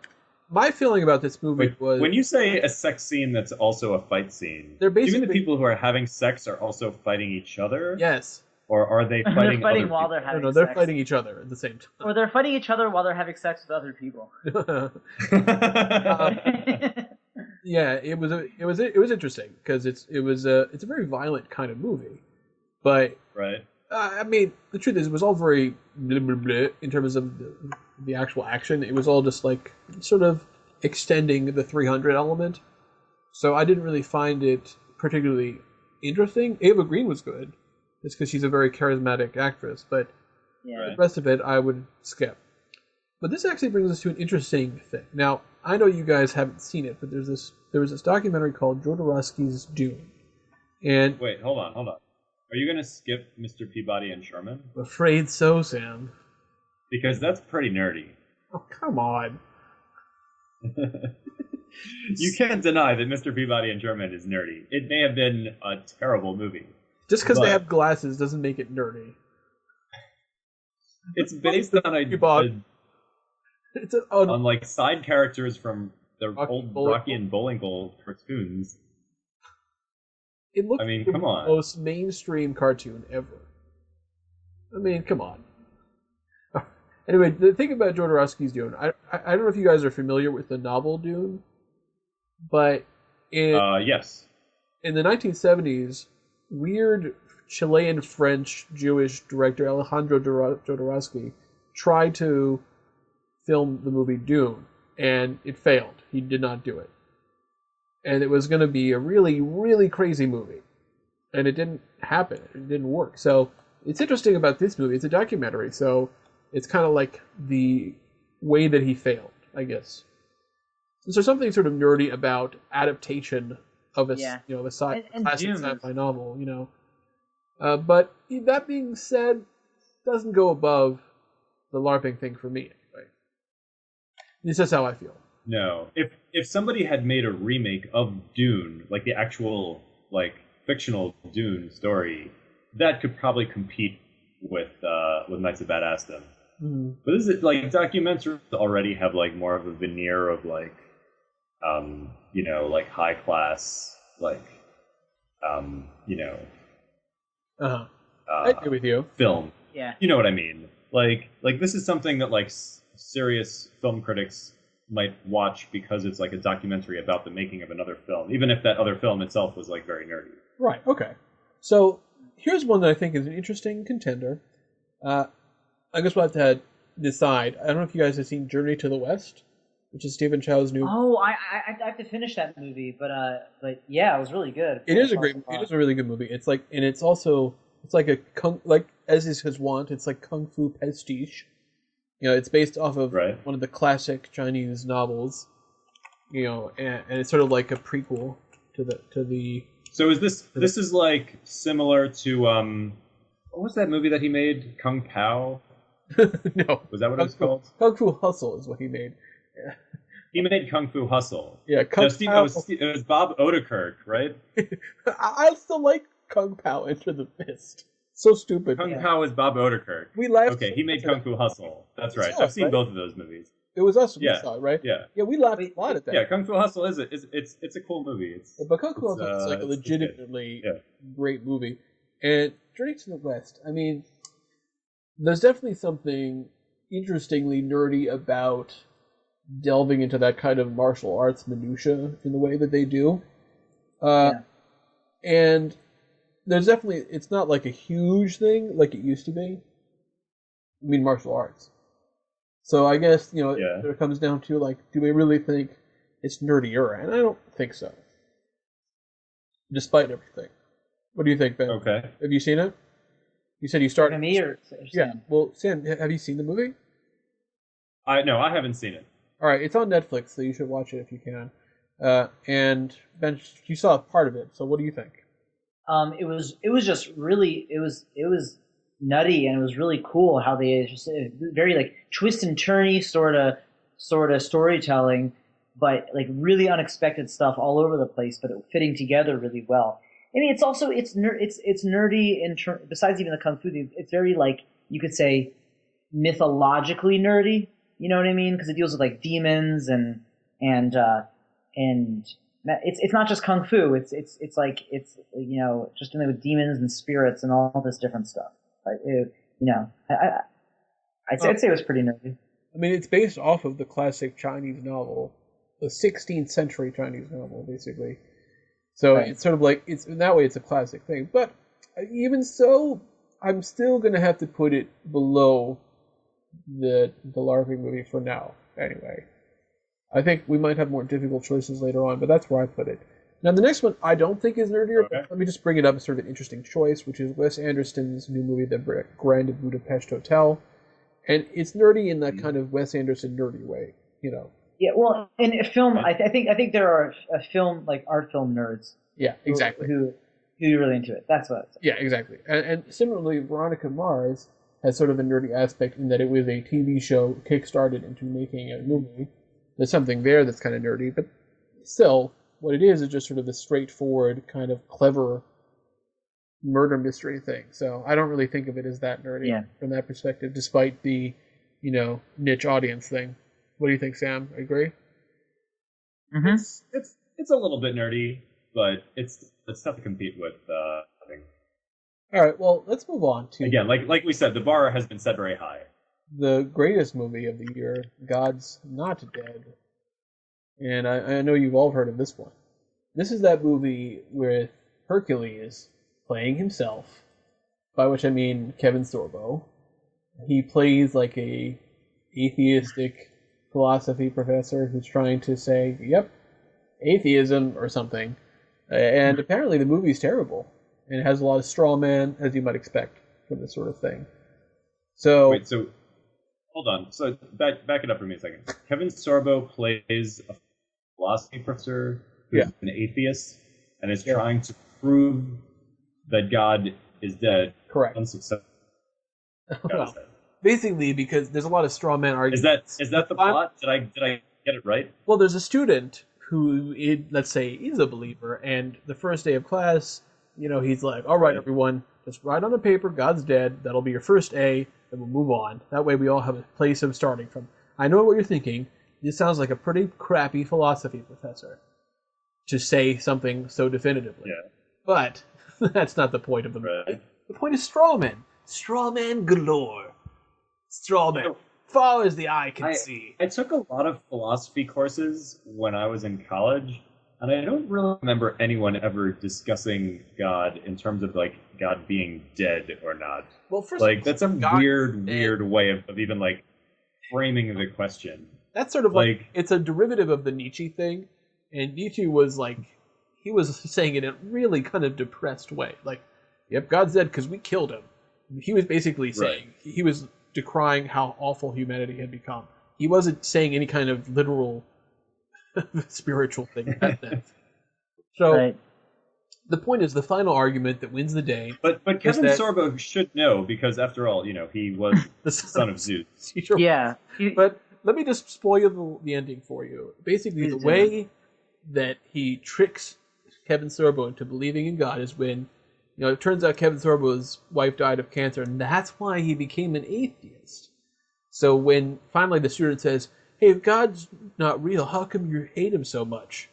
S1: My feeling about this movie was...
S2: When you say a sex scene that's also a fight scene,
S1: they're basically...
S2: do you mean the people who are having sex are also fighting each other?
S1: Yes.
S2: Or are they fighting other
S3: while
S2: people?
S3: they're having sex?
S1: They're fighting each other at the same time.
S3: Or they're fighting each other while they're having sex with other people.
S1: Yeah, it was interesting because it's a very violent kind of movie, but I mean the truth is it was all very blah, blah, blah, in terms of the actual action. It was all just like sort of extending the 300 element, so I didn't really find it particularly interesting. Ava Green was good, just because she's a very charismatic actress, but the rest of it I would skip. But this actually brings us to an interesting thing. Now, I know you guys haven't seen it, but there was this documentary called Jodorowsky's Dune. And
S2: wait, hold on. Are you going to skip Mr. Peabody and Sherman?
S1: I'm afraid so, Sam.
S2: Because that's pretty nerdy.
S1: Oh, come on.
S2: You can't deny that Mr. Peabody and Sherman is nerdy. It may have been a terrible movie.
S1: Just because they have glasses doesn't make it nerdy.
S2: It's based on on like side characters from the old Rocky and Bullwinkle cartoons.
S1: It looks like
S2: come on.
S1: The most mainstream cartoon ever. I mean, come on. Anyway, the thing about Jodorowsky's Dune, I don't know if you guys are familiar with the novel Dune. But
S2: yes.
S1: In the 1970s, weird Chilean French Jewish director Alejandro Jodorowsky tried to film the movie Dune, and it failed. He did not do it. And it was going to be a really, really crazy movie. And it didn't happen. It didn't work. So it's interesting about this movie. It's a documentary, so it's kind of like the way that he failed, I guess. So there's something sort of nerdy about adaptation of a classic sci-fi novel, but that being said, doesn't go above the LARPing thing for me anyway. This is how I feel.
S2: No, if somebody had made a remake of Dune, like the actual fictional Dune story, that could probably compete with Knights of Badassdom.
S1: Mm-hmm.
S2: But this is documentaries already have more of a veneer of high class,
S1: I agree with you.
S2: Film.
S3: Yeah.
S2: You know what I mean? This is something that serious film critics might watch because it's a documentary about the making of another film, even if that other film itself was very nerdy.
S1: Right. Okay. So here's one that I think is an interesting contender. I guess we'll have to decide. I don't know if you guys have seen Journey to the West, which is Stephen Chow's new.
S3: Oh, I have to finish that movie, but yeah, it was really good.
S1: It is a really good movie. It's it's like a as is his want. It's like kung fu pastiche. It's based off of one of the classic Chinese novels. And it's sort of like a prequel to the.
S2: So is this is similar to what was that movie that he made? Kung Pao?
S1: No.
S2: Was that what it was called?
S1: Kung Fu Hustle is what he made. Yeah.
S2: He made Kung Fu Hustle.
S1: Yeah, Kung
S2: Pao. It was Bob Odenkirk, right?
S1: I still like Kung Pao Enter the Fist. So stupid.
S2: Kung Pao is Bob Odenkirk.
S1: We laughed.
S2: Okay, he made Kung Fu Hustle. That's right. I've seen both of those movies.
S1: It was us who saw it, right?
S2: Yeah.
S1: Yeah, we laughed a lot at that.
S2: Yeah, Kung Fu Hustle is it's a cool movie.
S1: But Kung Fu Hustle is a legitimately great movie. And Journey to the West, I mean, there's definitely something interestingly nerdy about delving into that kind of martial arts minutia in the way that they do. And there's definitely, it's not a huge thing like it used to be. I mean, martial arts. So I guess, it comes down to, do we really think it's nerdier? And I don't think so. Despite everything. What do you think, Ben?
S2: Okay.
S1: Have you seen it? You said you started...
S3: Me or Sam?
S1: Yeah. Well, Sam, have you seen the movie?
S2: No, I haven't seen it.
S1: All right, it's on Netflix, so you should watch it if you can. And Ben, you saw part of it, so what do you think?
S3: It was just really it was nutty, and it was really cool how they just very twist and turny sort of storytelling, but really unexpected stuff all over the place, but it fitting together really well. I mean, it's also it's nerdy besides even the kung fu. It's very you could say mythologically nerdy. You know what I mean? Because it deals with demons and it's not just kung fu. It's just dealing with demons and spirits and all this different stuff. I'd say it was pretty nerdy.
S1: I mean, it's based off of the classic Chinese novel, the 16th century Chinese novel, basically. So It's sort of it's in that way it's a classic thing. But even so, I'm still going to have to put it below the LARPing movie for now, anyway. I think we might have more difficult choices later on, but that's where I put it. Now, the next one I don't think is nerdier, but let me just bring it up as sort of an interesting choice, which is Wes Anderson's new movie, The Grand Budapest Hotel. And it's nerdy in that kind of Wes Anderson nerdy way,
S3: Yeah, well, in a film, I think there are art film nerds.
S1: Yeah, exactly.
S3: Who are really into it. That's what I'd say.
S1: Yeah, exactly. And similarly, Veronica Mars has sort of a nerdy aspect in that it was a TV show kickstarted into making a movie. There's something there that's kind of nerdy, but still, what it is just sort of a straightforward, kind of clever murder mystery thing. So I don't really think of it as that nerdy from that perspective, despite the, niche audience thing. What do you think, Sam? Agree?
S3: Mm-hmm.
S2: It's a little bit nerdy, but it's tough to compete with.
S1: All right, well, let's move on to...
S2: Again, like we said, the bar has been set very high.
S1: The greatest movie of the year, God's Not Dead. And I know you've all heard of this one. This is that movie with Hercules playing himself, by which I mean Kevin Sorbo. He plays like a atheistic philosophy professor who's trying to say, yep, atheism or something. And apparently the movie's terrible. And it has a lot of straw man, as you might expect from this sort of thing. So
S2: wait, so hold on. So back it up for me a second. Kevin Sorbo plays a philosophy professor who's an atheist and is trying to prove that God is dead.
S1: Correct.
S2: Unsuccessful.
S1: Well, basically, because there's a lot of straw man arguments.
S2: Is that the plot? Did I get it right?
S1: Well, there's a student who, let's say, is a believer, and the first day of class, he's like, all right, everyone, just write on the paper, God's dead. That'll be your first A, and we'll move on. That way we all have a place of starting from. I know what you're thinking. This sounds like a pretty crappy philosophy professor to say something so definitively.
S2: Yeah.
S1: But that's not the point of the movie.
S2: Right.
S1: The point is straw men. Straw man galore. Straw man. Far as the eye can see.
S2: I took a lot of philosophy courses when I was in college, and I don't really remember anyone ever discussing God in terms of like God being dead or not.
S1: Well, first
S2: that's a weird way of even like framing the question.
S1: That's sort of like it's a derivative of the Nietzsche thing, and Nietzsche was like he was saying it in a really kind of depressed way, like, "Yep, God's dead because we killed him." He was basically saying he was decrying how awful humanity had become. He wasn't saying any kind of literal spiritual thing. So the point is, the final argument that wins the day.
S2: But Kevin Sorbo should know, because after all, he was the son of Zeus.
S3: Yeah.
S1: But let me just spoil the ending for you. Basically, the way that he tricks Kevin Sorbo into believing in God is when, it turns out Kevin Sorbo's wife died of cancer, and that's why he became an atheist. So when finally the student says, "Hey, if God's not real, how come you hate him so much?"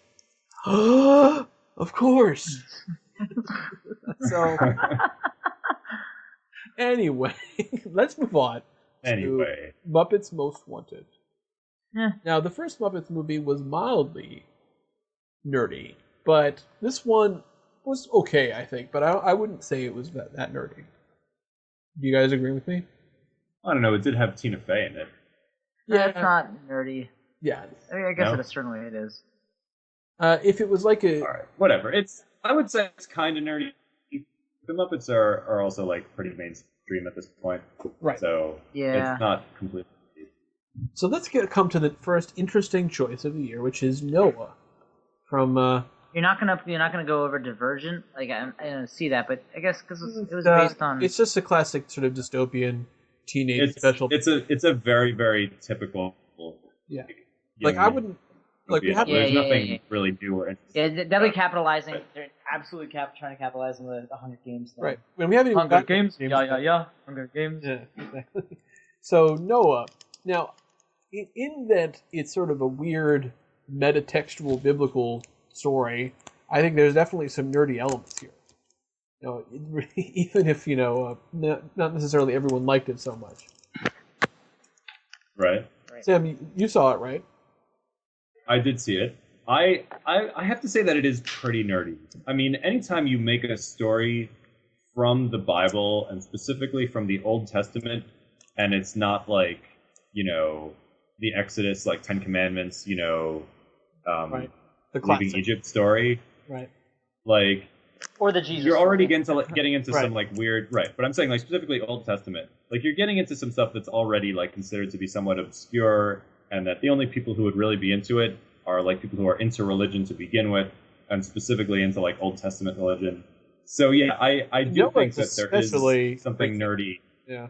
S1: Of course. So anyway, let's move on.
S2: Anyway,
S1: Muppets Most Wanted. Now, the first Muppets movie was mildly nerdy, but this one was okay, I think. But I wouldn't say it was that nerdy. Do you guys agree with me?
S2: I don't know. It did have Tina Fey in it.
S3: Yeah, it's not nerdy.
S1: Yeah.
S3: I mean, I guess in a certain way it is.
S1: If it was like a...
S2: All right, whatever. I would say it's kind of nerdy. The Muppets are also like pretty mainstream at this point.
S1: Right.
S2: So it's not completely...
S1: So let's come to the first interesting choice of the year, which is Noah from...
S3: You're not gonna go over Divergent. Like I don't see that, but I guess because it was based on.
S1: It's just a classic sort of dystopian teenage special.
S2: It's a very, very typical.
S1: Yeah. Like I wouldn't. Like we have.
S2: There's nothing really new or interesting.
S3: Yeah, definitely capitalizing. They're absolutely trying to capitalize on the Hunger Games thing.
S1: Right. When we haven't even
S3: Hunger Games. Yeah. Hunger Games.
S1: Yeah. Exactly. So Noah. Now, in that it's sort of a weird metatextual biblical story, I think there's definitely some nerdy elements here. Even if not necessarily everyone liked it so much.
S2: Right.
S1: Sam, you saw it, right?
S2: I did see it. I have to say that it is pretty nerdy. I mean, anytime you make a story from the Bible and specifically from the Old Testament, and it's not like the Exodus, like Ten Commandments,
S1: right. The
S2: leaving Egypt story,
S1: right?
S3: Like, or the Jesus.
S2: You're already getting into some like weird, right? But I'm saying like specifically Old Testament, like you're getting into some stuff that's already like considered to be somewhat obscure, and that the only people who would really be into it are like people who are into religion to begin with, and specifically into like Old Testament religion. So yeah, I do think that there is something nerdy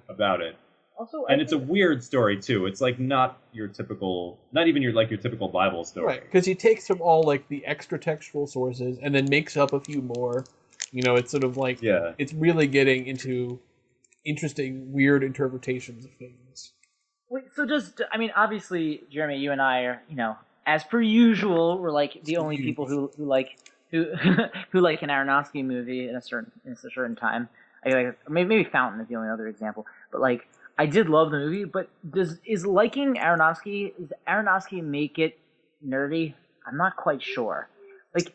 S2: about it.
S3: Also,
S2: and it's a weird story too. It's like not even your typical Bible story.
S1: Right, because he takes from all like the extra textual sources and then makes up a few more. It's sort of like it's really getting into interesting, weird interpretations of things.
S3: Wait, so obviously, Jeremy, you and I are, as per usual, we're like the only people who like who like an Aronofsky movie in a certain time. Maybe Fountain is the only other example, but like. I did love the movie, but does Aronofsky make it nerdy? I'm not quite sure. Like,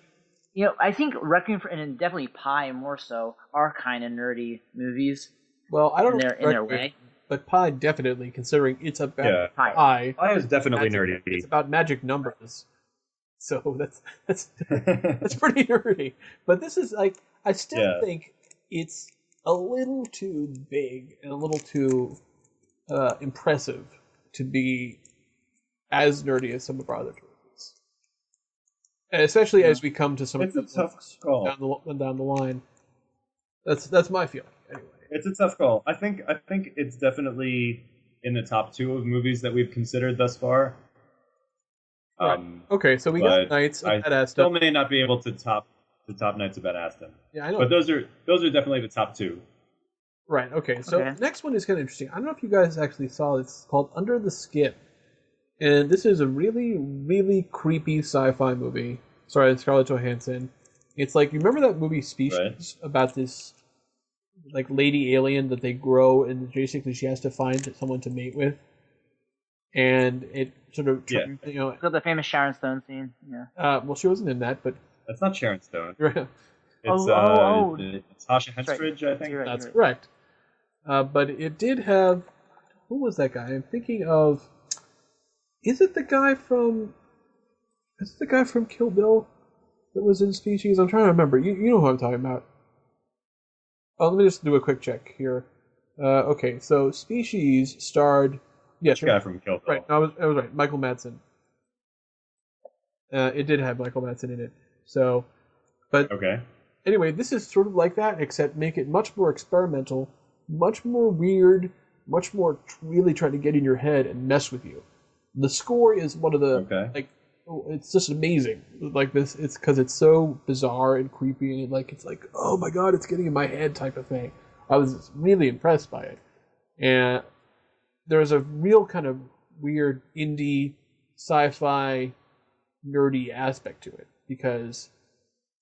S3: I think Requiem for, and definitely Pi more so, are kind of nerdy movies.
S1: Well, I don't know
S3: in their way.
S1: But Pi definitely, considering it's about Pi.
S2: Pi is definitely nerdy.
S1: It's about magic numbers. So that's pretty nerdy. But this is like, I still think it's a little too big and a little too impressive to be as nerdy as some of our other choices. And especially as we come to some
S2: of the tough call
S1: down the line. That's my feeling anyway.
S2: It's a tough call. I think it's definitely in the top 2 of movies that we've considered thus far.
S1: Right. Okay, so we got Knights of Badassdom. I
S2: still may not be able to top Knights of Badassdom.
S1: Yeah, I know.
S2: But those are definitely the top 2.
S1: Right. Okay. So next one is kind of interesting. I don't know if you guys actually saw this. It's called Under the Skin, and this is a really, really creepy sci-fi movie. Sorry, Scarlett Johansson. It's like, you remember that movie Species about this like lady alien that they grow, and basically she has to find someone to mate with, and it sort of
S3: So the famous Sharon Stone scene. Yeah.
S1: Well, she wasn't in that, but
S2: that's not Sharon Stone.
S1: Right.
S2: It's Tasha Henstridge, right. I think.
S1: That's correct. But it did have, who was that guy? I'm thinking of. Is it the guy from Kill Bill that was in Species? I'm trying to remember. You know who I'm talking about. Oh, let me just do a quick check here. Okay, so Species starred.
S2: Yes, guy from Kill Bill.
S1: Right, I was right. Michael Madsen. It did have Michael Madsen in it. So, but anyway, this is sort of like that, except make it much more experimental, much more weird, much more really trying to get in your head and mess with you. The score is one of the it's just amazing. Like this, it's because it's so bizarre and creepy, and it's like, oh my god, it's getting in my head type of thing. I was really impressed by it, and there's a real kind of weird indie sci-fi nerdy aspect to it because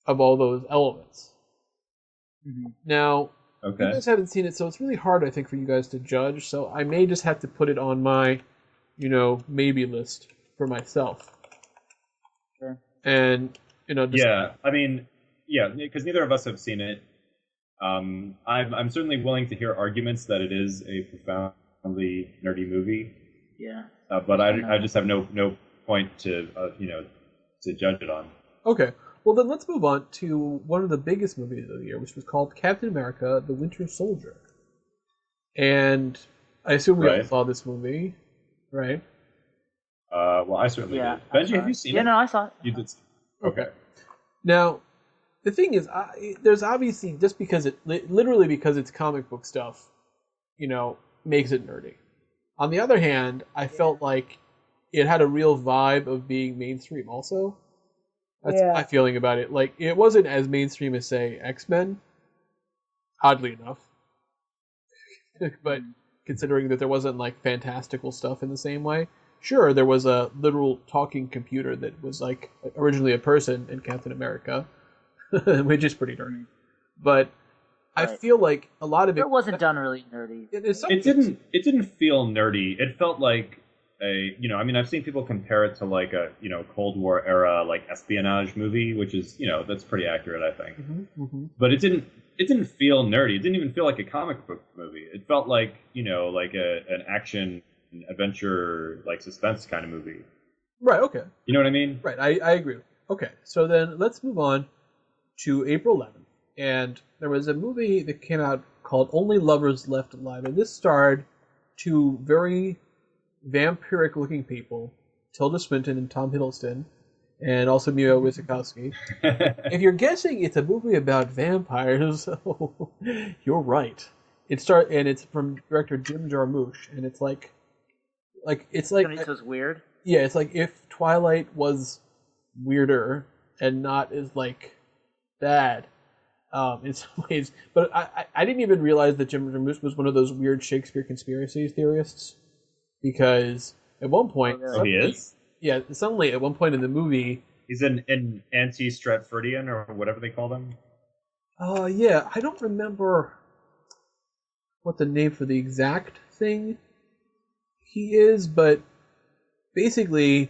S1: of all those elements. Mm-hmm. Now, you guys haven't seen it, so it's really hard, I think, for you guys to judge. So I may just have to put it on my, maybe list for myself.
S3: Sure.
S1: And
S2: because neither of us have seen it. I'm certainly willing to hear arguments that it is a profoundly nerdy movie.
S3: Yeah.
S2: But I just have no point to to judge it on.
S1: Okay. Well, then let's move on to one of the biggest movies of the year, which was called Captain America: The Winter Soldier. And I assume we all saw this movie, right?
S2: Well, I certainly did. Benji, have you seen it?
S3: Yeah, no, I saw it.
S2: You did. Okay.
S1: Now, the thing is, there's obviously, just because literally because it's comic book stuff, makes it nerdy. On the other hand, I felt like it had a real vibe of being mainstream also. That's my feeling about it. Like, it wasn't as mainstream as, say, X-Men, oddly enough. But considering that there wasn't, fantastical stuff in the same way. Sure, there was a literal talking computer that was, originally a person in Captain America, which is pretty nerdy. But I feel like a lot of it...
S3: It wasn't done really nerdy.
S2: It didn't feel nerdy. It felt like I've seen people compare it to a Cold War era espionage movie, which is that's pretty accurate, I think.
S1: Mm-hmm, mm-hmm.
S2: But it didn't feel nerdy. It didn't even feel like a comic book movie. It felt like an action adventure suspense kind of movie.
S1: Right. Okay.
S2: You know what I mean?
S1: Right. I agree. Okay. So then let's move on to April 11th, and there was a movie that came out called Only Lovers Left Alive, and this starred two very vampiric-looking people, Tilda Swinton and Tom Hiddleston, and also Mia Wasikowska. If you're guessing it's a movie about vampires, you're right. And it's from director Jim Jarmusch, and it's like
S3: it's weird.
S1: Yeah, it's like if Twilight was weirder and not as bad in some ways. But I didn't even realize that Jim Jarmusch was one of those weird Shakespeare conspiracy theorists. Because at one point...
S2: Oh, he is?
S1: Yeah, suddenly at one point in the movie...
S2: He's an anti-Stratfordian, or whatever they call them?
S1: Yeah, I don't remember what the name for the exact thing he is, but basically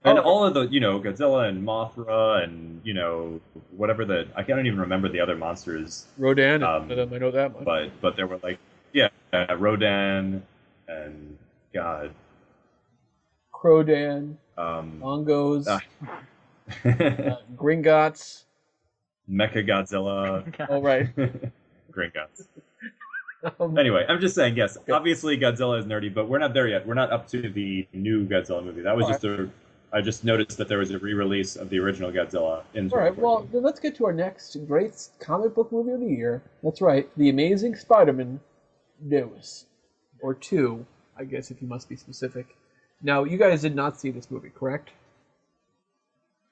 S2: And all of the, Godzilla and Mothra and, whatever I can't even remember the other monsters.
S1: Rodan, I know that much.
S2: But there were Rodan and, God.
S1: Krodan, Mongos, Gringotts.
S2: Mechagodzilla.
S1: Oh, right.
S2: Gringotts. Anyway, I'm just saying, yes, obviously Godzilla is nerdy, but we're not there yet. We're not up to the new Godzilla movie. That was I just noticed that there was a re-release of the original Godzilla in 2014.
S1: All right, well, then let's get to our next great comic book movie of the year. That's right, The Amazing Spider-Man News. Or 2, I guess, if you must be specific. Now, you guys did not see this movie, correct?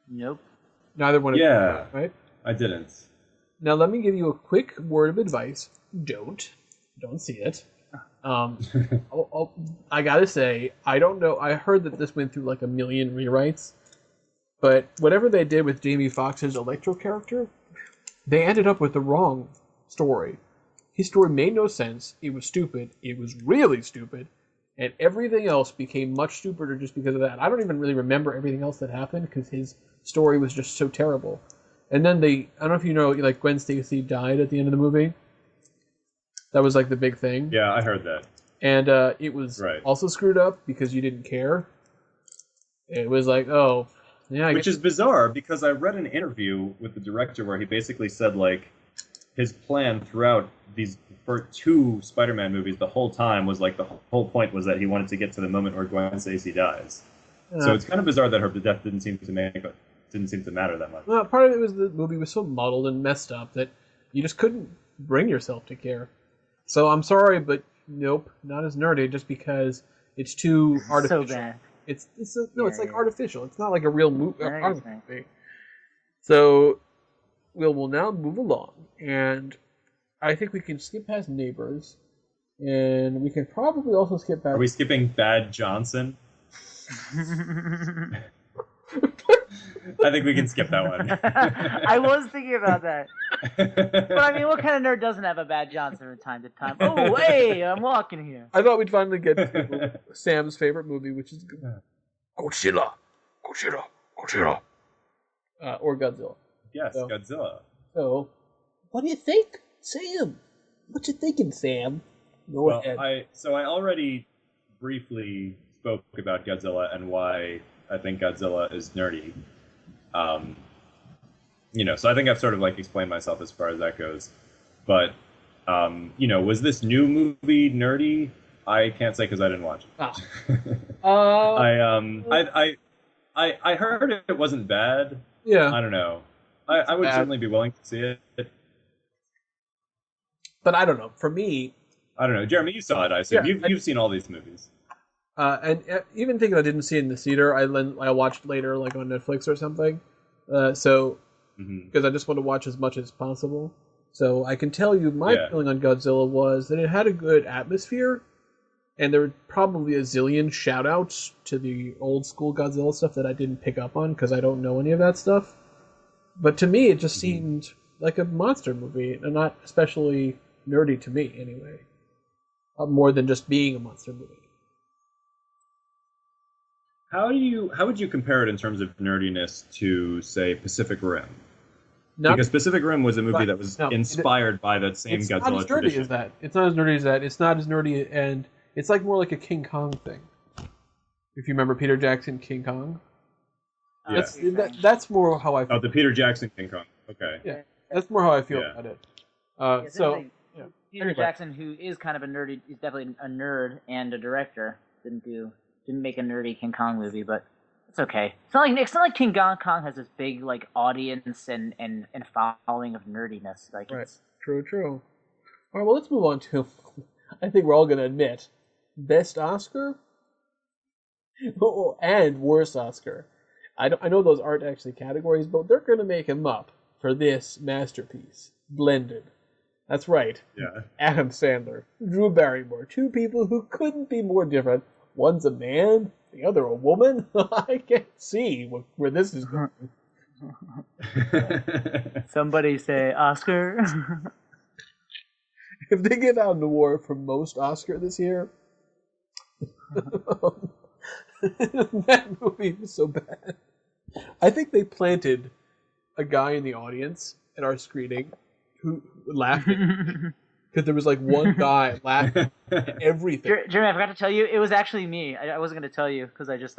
S3: Nope.
S1: Neither one of you, right?
S2: I didn't.
S1: Now, let me give you a quick word of advice. Don't see it. I gotta say, I don't know. I heard that this went through like a million rewrites, but whatever they did with Jamie Foxx's Electro character, they ended up with the wrong story. His story made no sense. It was stupid. It was really stupid, and everything else became much stupider just because of that. I don't even really remember everything else that happened because his story was just so terrible. And then I don't know if you know, like Gwen Stacy died at the end of the movie. That was like the big thing.
S2: Yeah, I heard that.
S1: And it was also screwed up because you didn't care. It was like, oh, yeah.
S2: Which is bizarre because I read an interview with the director where he basically said like his plan throughout these first 2 Spider-Man movies the whole time was like the whole point was that he wanted to get to the moment where Gwen Stacy dies. So it's kind of bizarre that her death didn't seem to matter that much.
S1: Well, part of it was the movie was so muddled and messed up that you just couldn't bring yourself to care. So I'm sorry, but nope, not as nerdy just because it's too artificial.
S3: So bad.
S1: It's like artificial. It's not like a real movie. So we'll now move along, and I think we can skip past Neighbors, and we can probably also skip past.
S2: Are we skipping Bad Johnson? I think we can skip that one.
S3: I was thinking about that. But I mean, what kind of nerd doesn't have a Bad Johnson from time to time? Oh, hey, I'm walking here.
S1: I thought we'd finally get to Sam's favorite movie, which is Godzilla. Or Godzilla.
S2: Yes, Godzilla.
S1: So, what do you think, Sam? What you thinking, Sam? Go ahead.
S2: I already briefly spoke about Godzilla and why I think Godzilla is nerdy. So I think I've sort of like explained myself as far as that goes. But, was this new movie nerdy? I can't say because I didn't watch it. I heard it wasn't bad.
S1: Yeah.
S2: I don't know. I would certainly be willing to see it.
S1: But I don't know. For me...
S2: I don't know. Jeremy, you saw it, I assume. You've seen all these movies.
S1: And even thinking I didn't see it in the theater, I watched later, like on Netflix or something. Because I just want to watch as much as possible. So I can tell you my feeling on Godzilla was that it had a good atmosphere, and there were probably a zillion shout-outs to the old school Godzilla stuff that I didn't pick up on because I don't know any of that stuff. But to me, it just seemed like a monster movie, and not especially nerdy to me, anyway. More than just being a monster movie.
S2: How would you compare it in terms of nerdiness to, say, Pacific Rim? Because Pacific Rim was a movie that was inspired by that same Godzilla tradition.
S1: It's not as nerdy as that. It's not as nerdy, and it's like more like a King Kong thing. If you remember Peter Jackson, King Kong. That's more how I feel.
S2: Oh, the Peter Jackson King Kong. Okay.
S1: Yeah, that's more how I feel about it.
S3: Peter Jackson, who is kind of a nerdy, is definitely a nerd and a director. Didn't make a nerdy King Kong movie, but it's okay. It's not like King Kong has this big like audience and following of nerdiness. Like
S1: right. True. All right, well, let's move on to. I think we're all going to admit, best Oscar and worst Oscar. I know those aren't actually categories, but they're going to make him up for this masterpiece, Blended. That's right.
S2: Yeah.
S1: Adam Sandler, Drew Barrymore, 2 people who couldn't be more different. One's a man, the other a woman. I can't see where this is going.
S3: Somebody say Oscar.
S1: If they give out an award for most Oscar this year, That movie was so bad. I think they planted a guy in the audience at our screening who laughing because there was like one guy laughing at everything.
S3: Jeremy, I forgot to tell you, it was actually me. I wasn't going to tell you because I just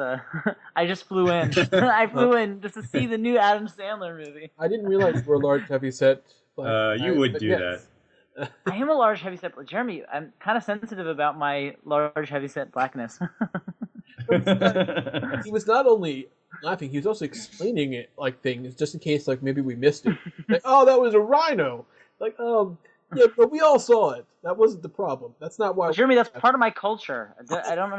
S3: flew in. I flew in just to see the new Adam Sandler movie.
S1: I didn't realize you were a large, heavy-set.
S2: You would do that.
S3: I am a large, heavy-set. Jeremy, I'm kind of sensitive about my large, heavy-set blackness.
S1: He was not only laughing, he was also explaining it like things just in case like maybe we missed it. Like, oh, that was a rhino. Like, yeah, but we all saw it. That wasn't the problem. That's not why.
S3: Well, Jeremy, that's part of my culture. I don't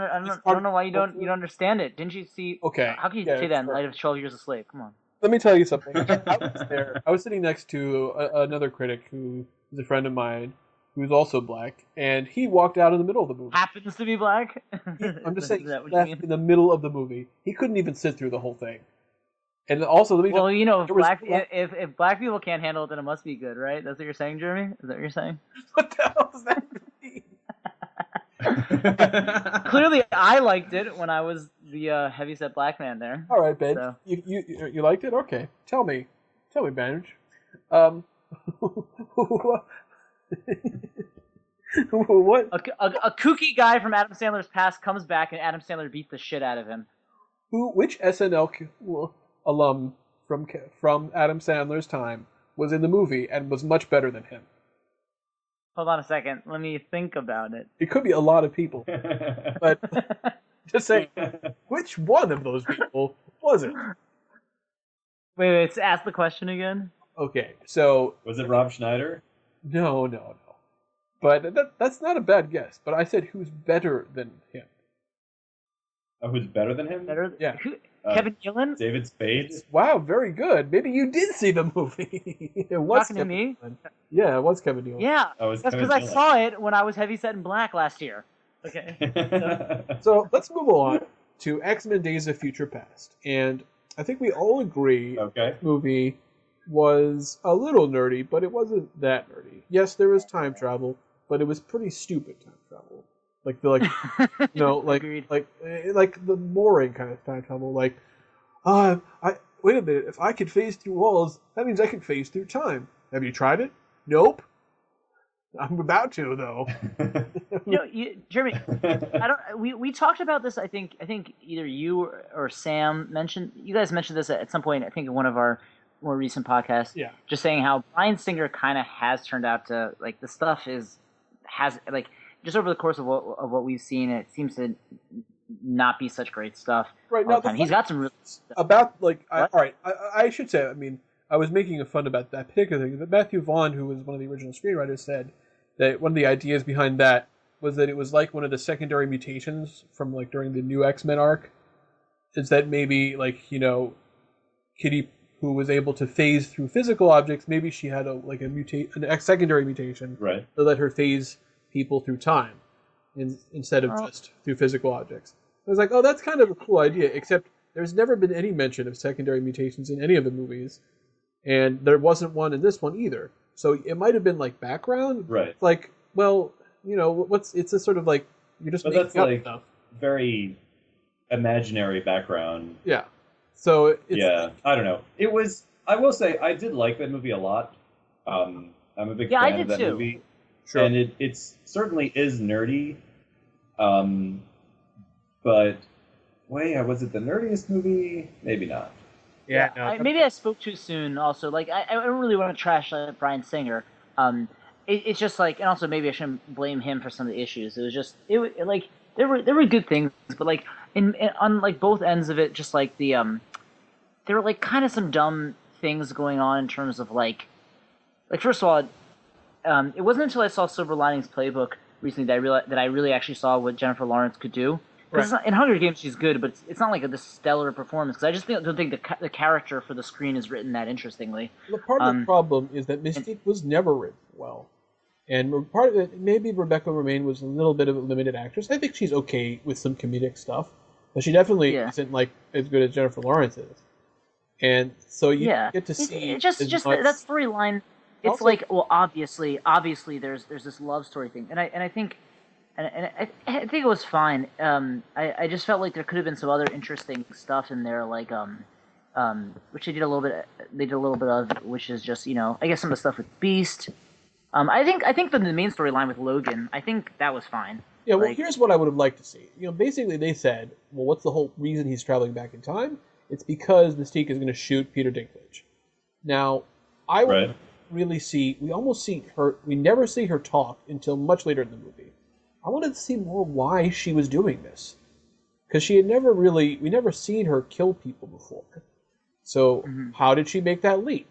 S3: know why you don't understand it. Didn't you see?
S1: Okay.
S3: How can you say that in light of 12 Years a Slave? Come on.
S1: Let me tell you something. I was there. I was sitting next to another critic who is a friend of mine, who's also black, and he walked out in the middle of the movie.
S3: Happens to be black?
S1: I'm just saying, in the middle of the movie. He couldn't even sit through the whole thing. And also,
S3: well, you know, if black people can't handle it, then it must be good, right? That's what you're saying, Jeremy? Is that what you're saying?
S1: What the hell does that mean?
S3: Clearly, I liked it when I was the heavyset black man there.
S1: All right, Ben.
S3: So.
S1: You liked it? Okay. Tell me, Benj. What?
S3: A kooky guy from Adam Sandler's past comes back, and Adam Sandler beats the shit out of him.
S1: Which SNL alum from Adam Sandler's time was in the movie and was much better than him?
S3: Hold on a second. Let me think about it.
S1: It could be a lot of people, but just say which one of those people was it?
S3: Wait. Ask the question again.
S1: Okay, so
S2: was it Rob Schneider?
S1: No. But that's not a bad guess. But I said who's better than him.
S2: Oh, who's better than him?
S1: Yeah.
S3: Kevin Gillan?
S2: David Spade?
S1: Wow, very good. Maybe you did see the movie. It was
S3: talking to me?
S1: Yeah, it was Kevin Gillan.
S3: Yeah, that's because I saw it when I was heavyset in black last year. Okay.
S1: So let's move on to X-Men: Days of Future Past. And I think we all agree this movie was a little nerdy, but it wasn't that nerdy. Yes, there was time travel, but it was pretty stupid time travel. Like the the boring kind of time travel. Like, wait a minute. If I could phase through walls, that means I can phase through time. Have you tried it? Nope. I'm about to though.
S3: Jeremy, we talked about this. I think either you or Sam mentioned. You guys mentioned this at some point. I think in one of our more recent podcasts.
S1: Yeah.
S3: Just saying how Bryan Singer kind of has turned out to the stuff has just over the course of what we've seen, it seems to not be such great stuff.
S1: Right now,
S3: he's got some really stuff.
S1: About all right. I should say. I mean, I was making fun about that particular thing, but Matthew Vaughn, who was one of the original screenwriters, said that one of the ideas behind that was that it was like one of the secondary mutations from during the new X-Men arc. Is that maybe Kitty, who was able to phase through physical objects, maybe she had a secondary mutation
S2: that
S1: let her phase people through time instead of just through physical objects. I was like, oh, that's kind of a cool idea, except there's never been any mention of secondary mutations in any of the movies, and there wasn't one in this one either. So it might have been background.
S2: Right.
S1: Like, well, it's a sort of you're just making up stuff.
S2: Very imaginary background.
S1: Yeah. So
S2: I don't know. It was. I will say I did like that movie a lot. I'm a big fan of that movie.
S1: Sure.
S2: And it certainly is nerdy. But was it the nerdiest movie? Maybe not.
S1: Yeah. No,
S3: maybe I spoke too soon. Also, I don't really want to trash Bryan Singer. It's just and also maybe I shouldn't blame him for some of the issues. It was just there were good things, but on both ends of it, just there were kind of some dumb things going on in terms of first of all, it wasn't until I saw Silver Linings Playbook recently that I really actually saw what Jennifer Lawrence could do. Because in Hunger Games she's good, but it's not a stellar performance. Because I just don't think the character for the screen is written that interestingly.
S1: Well, part of the problem is that Mystique was never written well, and part of it maybe Rebecca Romijn was a little bit of a limited actress. I think she's okay with some comedic stuff, but she definitely isn't as good as Jennifer Lawrence is. And so you get to see
S3: just that storyline. It's also, obviously there's this love story thing, and I think I think it was fine. I just felt like there could have been some other interesting stuff in there, like which they did a little bit. They did a little bit of, which is just I guess some of the stuff with Beast. I think the main storyline with Logan, I think that was fine.
S1: Yeah, well, here's what I would have liked to see. Basically they said, well, what's the whole reason he's traveling back in time? It's because Mystique is going to shoot Peter Dinklage. Now, I would really see. We almost see her. We never see her talk until much later in the movie. I wanted to see more why she was doing this, because she had never really. We never seen her kill people before. So how did she make that leap?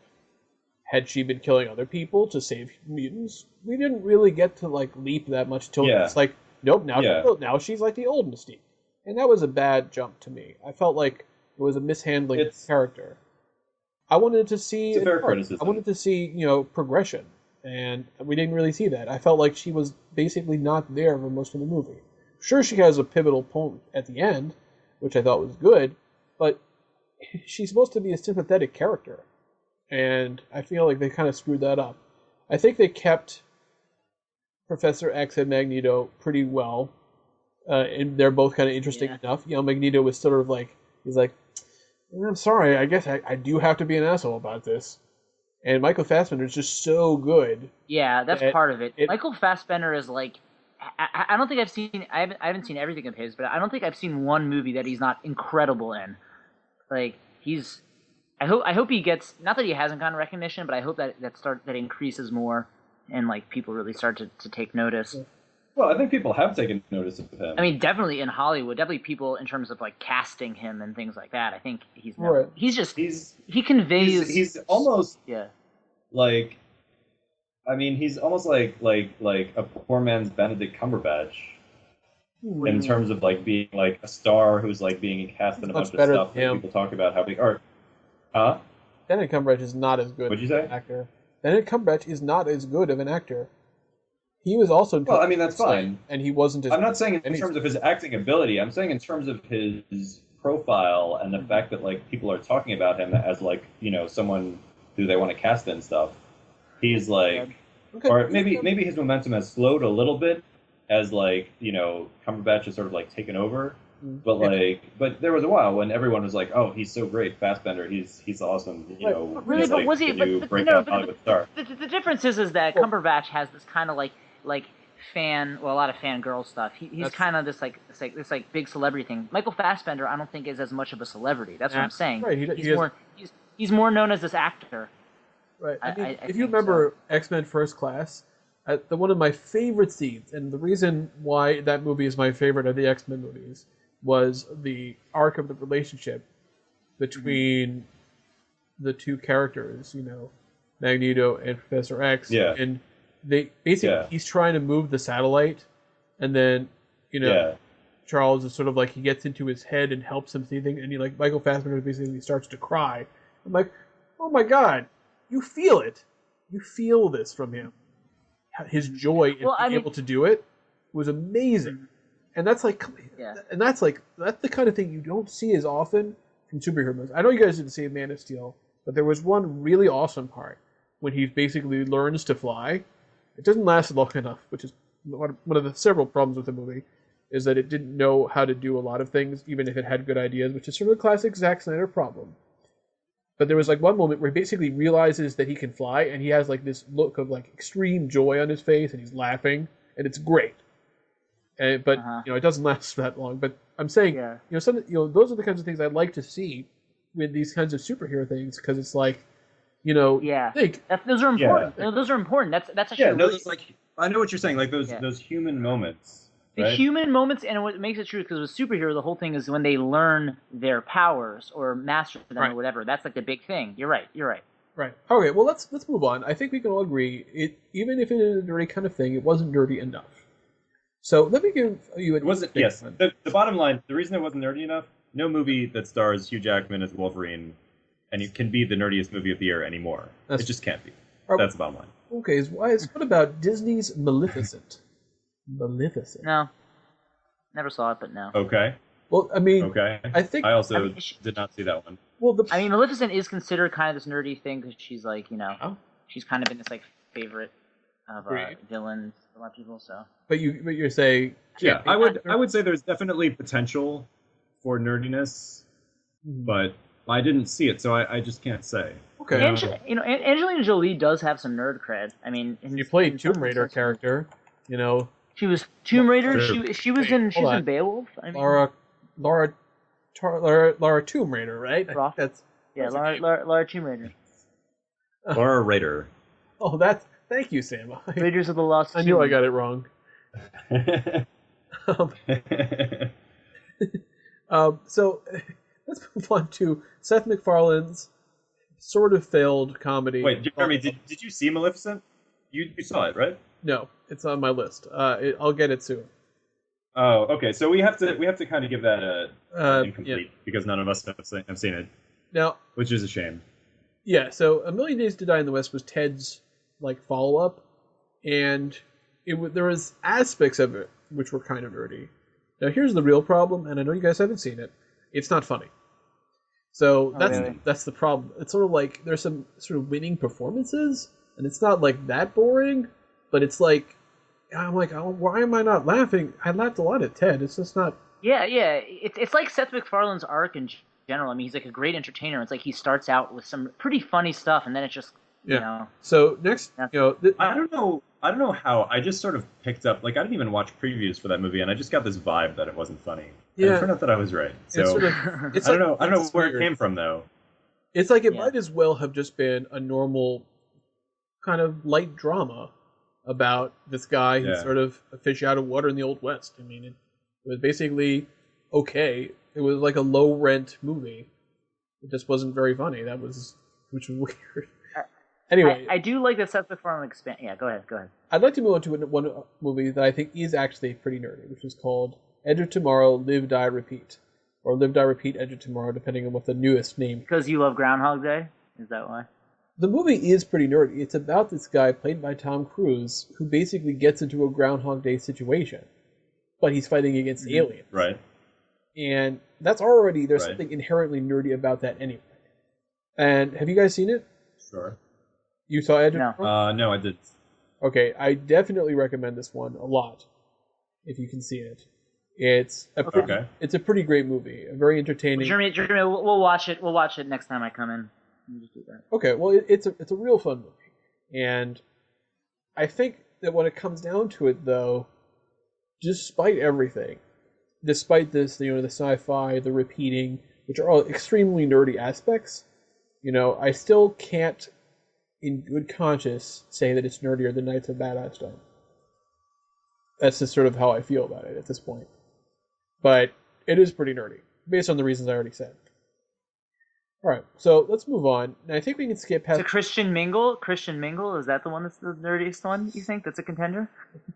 S1: Had she been killing other people to save mutants? We didn't really get to leap that much till it's like, nope. Now she's like the old Mystique, and that was a bad jump to me. I felt like it was a mishandling of the character. I wanted to see.
S2: It's a fair criticism.
S1: I wanted to see progression, and we didn't really see that. I felt like she was basically not there for most of the movie. Sure, she has a pivotal point at the end, which I thought was good, but she's supposed to be a sympathetic character. And I feel like they kind of screwed that up. I think they kept Professor X and Magneto pretty well, and they're both kind of interesting enough. Magneto was sort of like, he's like, I'm sorry, I guess I do have to be an asshole about this. And Michael Fassbender is just so good.
S3: Yeah, that's part of it. Michael Fassbender is like, I don't think I haven't seen everything of his, but I don't think I've seen one movie that he's not incredible in. Like, I hope he gets, not that he hasn't gotten recognition, but I hope that increases more and people really start to take notice.
S2: Well, I think people have taken notice of him.
S3: I mean, definitely in Hollywood, definitely people in terms of casting him and things like that. I think he conveys.
S2: He's almost like, I mean, he's almost like a poor man's Benedict Cumberbatch. In terms of being a star who's being cast in a bunch of stuff that people talk about how big art.
S1: Benedict Cumberbatch is not as good.
S2: What'd you say?
S1: An actor. Benedict Cumberbatch is not as good of an actor. He was also.
S2: Well, I mean that's fine,
S1: and he wasn't.
S2: I'm not saying in terms of his acting ability. I'm saying in terms of his profile and the fact that people are talking about him as someone who they want to cast in stuff. He's or maybe his momentum has slowed a little bit as Cumberbatch has sort of taken over. But there was a while when everyone was like, "Oh, he's so great, Fassbender. He's awesome."
S3: Really, but was he?
S2: Breakout Hollywood star.
S3: The difference is that Cumberbatch has this kind of a lot of fangirl stuff. He's kind of this big celebrity thing. Michael Fassbender, I don't think is as much of a celebrity. That's what I'm saying.
S1: Right.
S3: He's more known as this actor.
S1: Right. If you remember X-Men First Class, one of my favorite scenes, and the reason why that movie is my favorite of the X-Men movies, was the arc of the relationship between the two characters, Magneto and Professor X.
S2: Yeah.
S1: And they basically he's trying to move the satellite, and then Charles is sort of he gets into his head and helps him see things, and Michael Fassbender basically starts to cry. I'm like, oh my God, you feel it. You feel this from him. His joy in being able to do it was amazing. And that's that's the kind of thing you don't see as often from superhero movies. I know you guys didn't see Man of Steel, but there was one really awesome part when he basically learns to fly. It doesn't last long enough, which is one of the several problems with the movie, is that it didn't know how to do a lot of things, even if it had good ideas, which is sort of a classic Zack Snyder problem. But there was one moment where he basically realizes that he can fly, and he has this look of extreme joy on his face, and he's laughing, and it's great. But it doesn't last that long. But I'm saying, those are the kinds of things I'd like to see with these kinds of superhero things, because it's think.
S3: Those are important. Yeah. Those are important. That's actually
S2: I know what you're saying. Those human moments.
S3: The human moments, and what makes it true, because with superhero, the whole thing is when they learn their powers or master them or whatever. That's the big thing. You're right.
S1: Right. Okay. Well, let's move on. I think we can all agree. Even if it is a nerdy kind of thing, it wasn't nerdy enough. So let me give you an.
S2: It wasn't. Yes. The bottom line. The reason it wasn't nerdy enough. No movie that stars Hugh Jackman as Wolverine, and it can be the nerdiest movie of the year anymore. It just can't be. That's the bottom line.
S1: Okay. What about Disney's Maleficent? Maleficent.
S3: No. Never saw it, but no.
S2: Okay.
S1: Well, I mean,
S2: I think I also did not see that one.
S1: Well,
S3: Maleficent is considered kind of this nerdy thing because she's she's kind of been this favorite of villains for a lot of people. So,
S1: but you're saying
S2: I would say there's definitely potential for nerdiness, but I didn't see it, so I just can't say.
S1: Okay,
S3: Angelina Jolie does have some nerd cred. I mean,
S1: you played Tomb Raider character,
S3: She was Tomb Raider. She was in Beowulf. I mean,
S1: Laura Tomb Raider, right? That's
S3: Laura Tomb Raider.
S2: Laura Raider.
S1: Oh, thank you, Sam.
S3: Raiders of the Lost.
S1: I knew I got it wrong. So let's move on to Seth MacFarlane's sort of failed comedy.
S2: Wait, Jeremy, did you see Maleficent? You saw it, right?
S1: No, it's on my list. I'll get it soon.
S2: Oh, okay. So we have to kind of give that incomplete because none of us have seen it.
S1: Now,
S2: which is a shame.
S1: Yeah. So A Million Days to Die in the West was Ted's follow up, and there was aspects of it which were kind of nerdy. Now here's the real problem, and I know you guys haven't seen it. It's not funny. So that's the problem. It's sort of there's some sort of winning performances, and it's not that boring, but it's I'm why am I not laughing? I laughed a lot at Ted. It's just not.
S3: Yeah. It's like Seth MacFarlane's arc in general. I mean, he's a great entertainer. It's he starts out with some pretty funny stuff, and then it just
S1: So next,
S2: I don't know how. I just sort of picked up. I didn't even watch previews for that movie, and I just got this vibe that it wasn't funny. Yeah. And it turned out that I was right. So I don't know where it came from though.
S1: It's it might as well have just been a normal kind of light drama about this guy who's sort of a fish out of water in the Old West. I mean, it was basically okay. It was a low rent movie. It just wasn't very funny. Which was weird. Anyway,
S3: I do like that Seth MacFarlane expand. Yeah, go ahead.
S1: I'd like to move on to one movie that I think is actually pretty nerdy, which is called Edge of Tomorrow, Live, Die, Repeat. Or Live, Die, Repeat, Edge of Tomorrow, depending on what the newest name is.
S3: Because you love Groundhog Day? Is that why?
S1: The movie is pretty nerdy. It's about this guy, played by Tom Cruise, who basically gets into a Groundhog Day situation. But he's fighting against aliens.
S2: Right.
S1: And that's already, there's something inherently nerdy about that anyway. And have you guys seen it?
S2: Sure.
S1: You saw Edge of Tomorrow?
S2: No, I did.
S1: Okay, I definitely recommend this one a lot, if you can see it. It's a pretty great movie, a very entertaining.
S3: Jeremy, we'll watch it. We'll watch it next time I come in. We'll just do that.
S1: Okay, well, it's a real fun movie, and I think that when it comes down to it, though, despite everything, despite this, the sci-fi, the repeating, which are all extremely nerdy aspects, I still can't, in good conscience, say that it's nerdier than Knights of Badassdom. That's just sort of how I feel about it at this point. But it is pretty nerdy, based on the reasons I already said. Alright, so let's move on. And I think we can skip past...
S3: So Christian Mingle? Is that the one that's the nerdiest one, you think? That's a contender?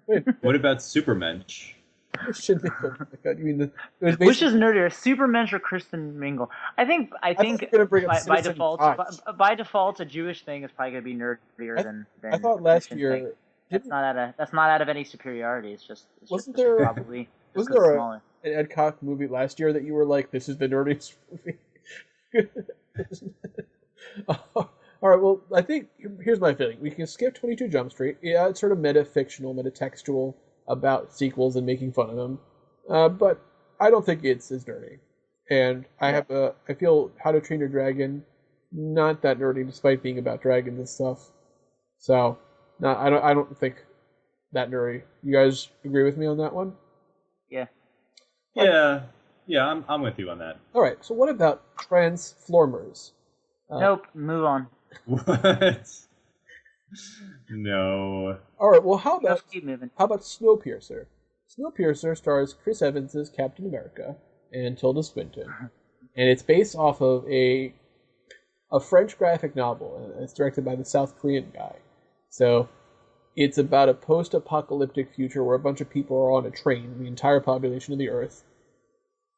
S2: Wait. What about Supermensch?
S1: Christian Mingle. Oh my God, you mean
S3: which is nerdier, Supermensch or Christian Mingle? I think by default, a Jewish thing is probably going to be nerdier than
S1: I thought last year.
S3: That's not out of any superiority. It's just
S1: wasn't there
S3: probably
S1: wasn't there an Ed Koch movie last year that you were like, this is the nerdiest movie? All right. Well, I think here's my feeling. We can skip 22 Jump Street. Yeah, it's sort of metafictional, metatextual about sequels and making fun of them, but I don't think it's as nerdy. And I feel How to Train Your Dragon not that nerdy, despite being about dragons and stuff. So, no, I don't think that nerdy. You guys agree with me on that one?
S3: Yeah.
S2: Yeah, I'm with you on that.
S1: All right. So, what about Transformers?
S3: Nope. Move on.
S2: What? No.
S1: All right. Well, how about
S3: keep moving.
S1: How about Snowpiercer? Snowpiercer stars Chris Evans as Captain America and Tilda Swinton, and it's based off of a French graphic novel. It's directed by the South Korean guy. So it's about a post-apocalyptic future where a bunch of people are on a train, the entire population of the Earth,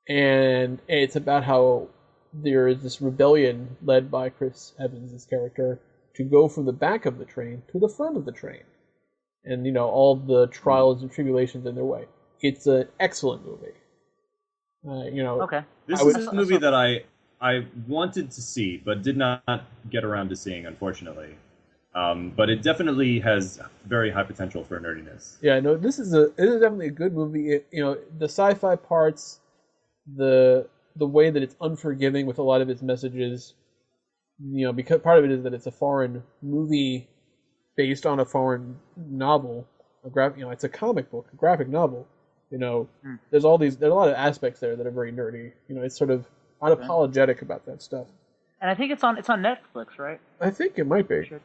S1: and it's about how there is this rebellion led by Chris Evans' character to go from the back of the train to the front of the train. And, all the trials and tribulations in their way. It's an excellent movie.
S3: Okay.
S2: This is a movie that I wanted to see, but did not get around to seeing, unfortunately. But it definitely has very high potential for nerdiness.
S1: Yeah, no, this is definitely a good movie. The sci-fi parts, the way that it's unforgiving with a lot of its messages, because part of it is that it's a foreign movie based on a foreign novel, it's a comic book, a graphic novel. There's a lot of aspects there that are very nerdy. It's sort of unapologetic about that stuff.
S3: And I think it's on Netflix, right?
S1: I think it might be.
S3: Sure.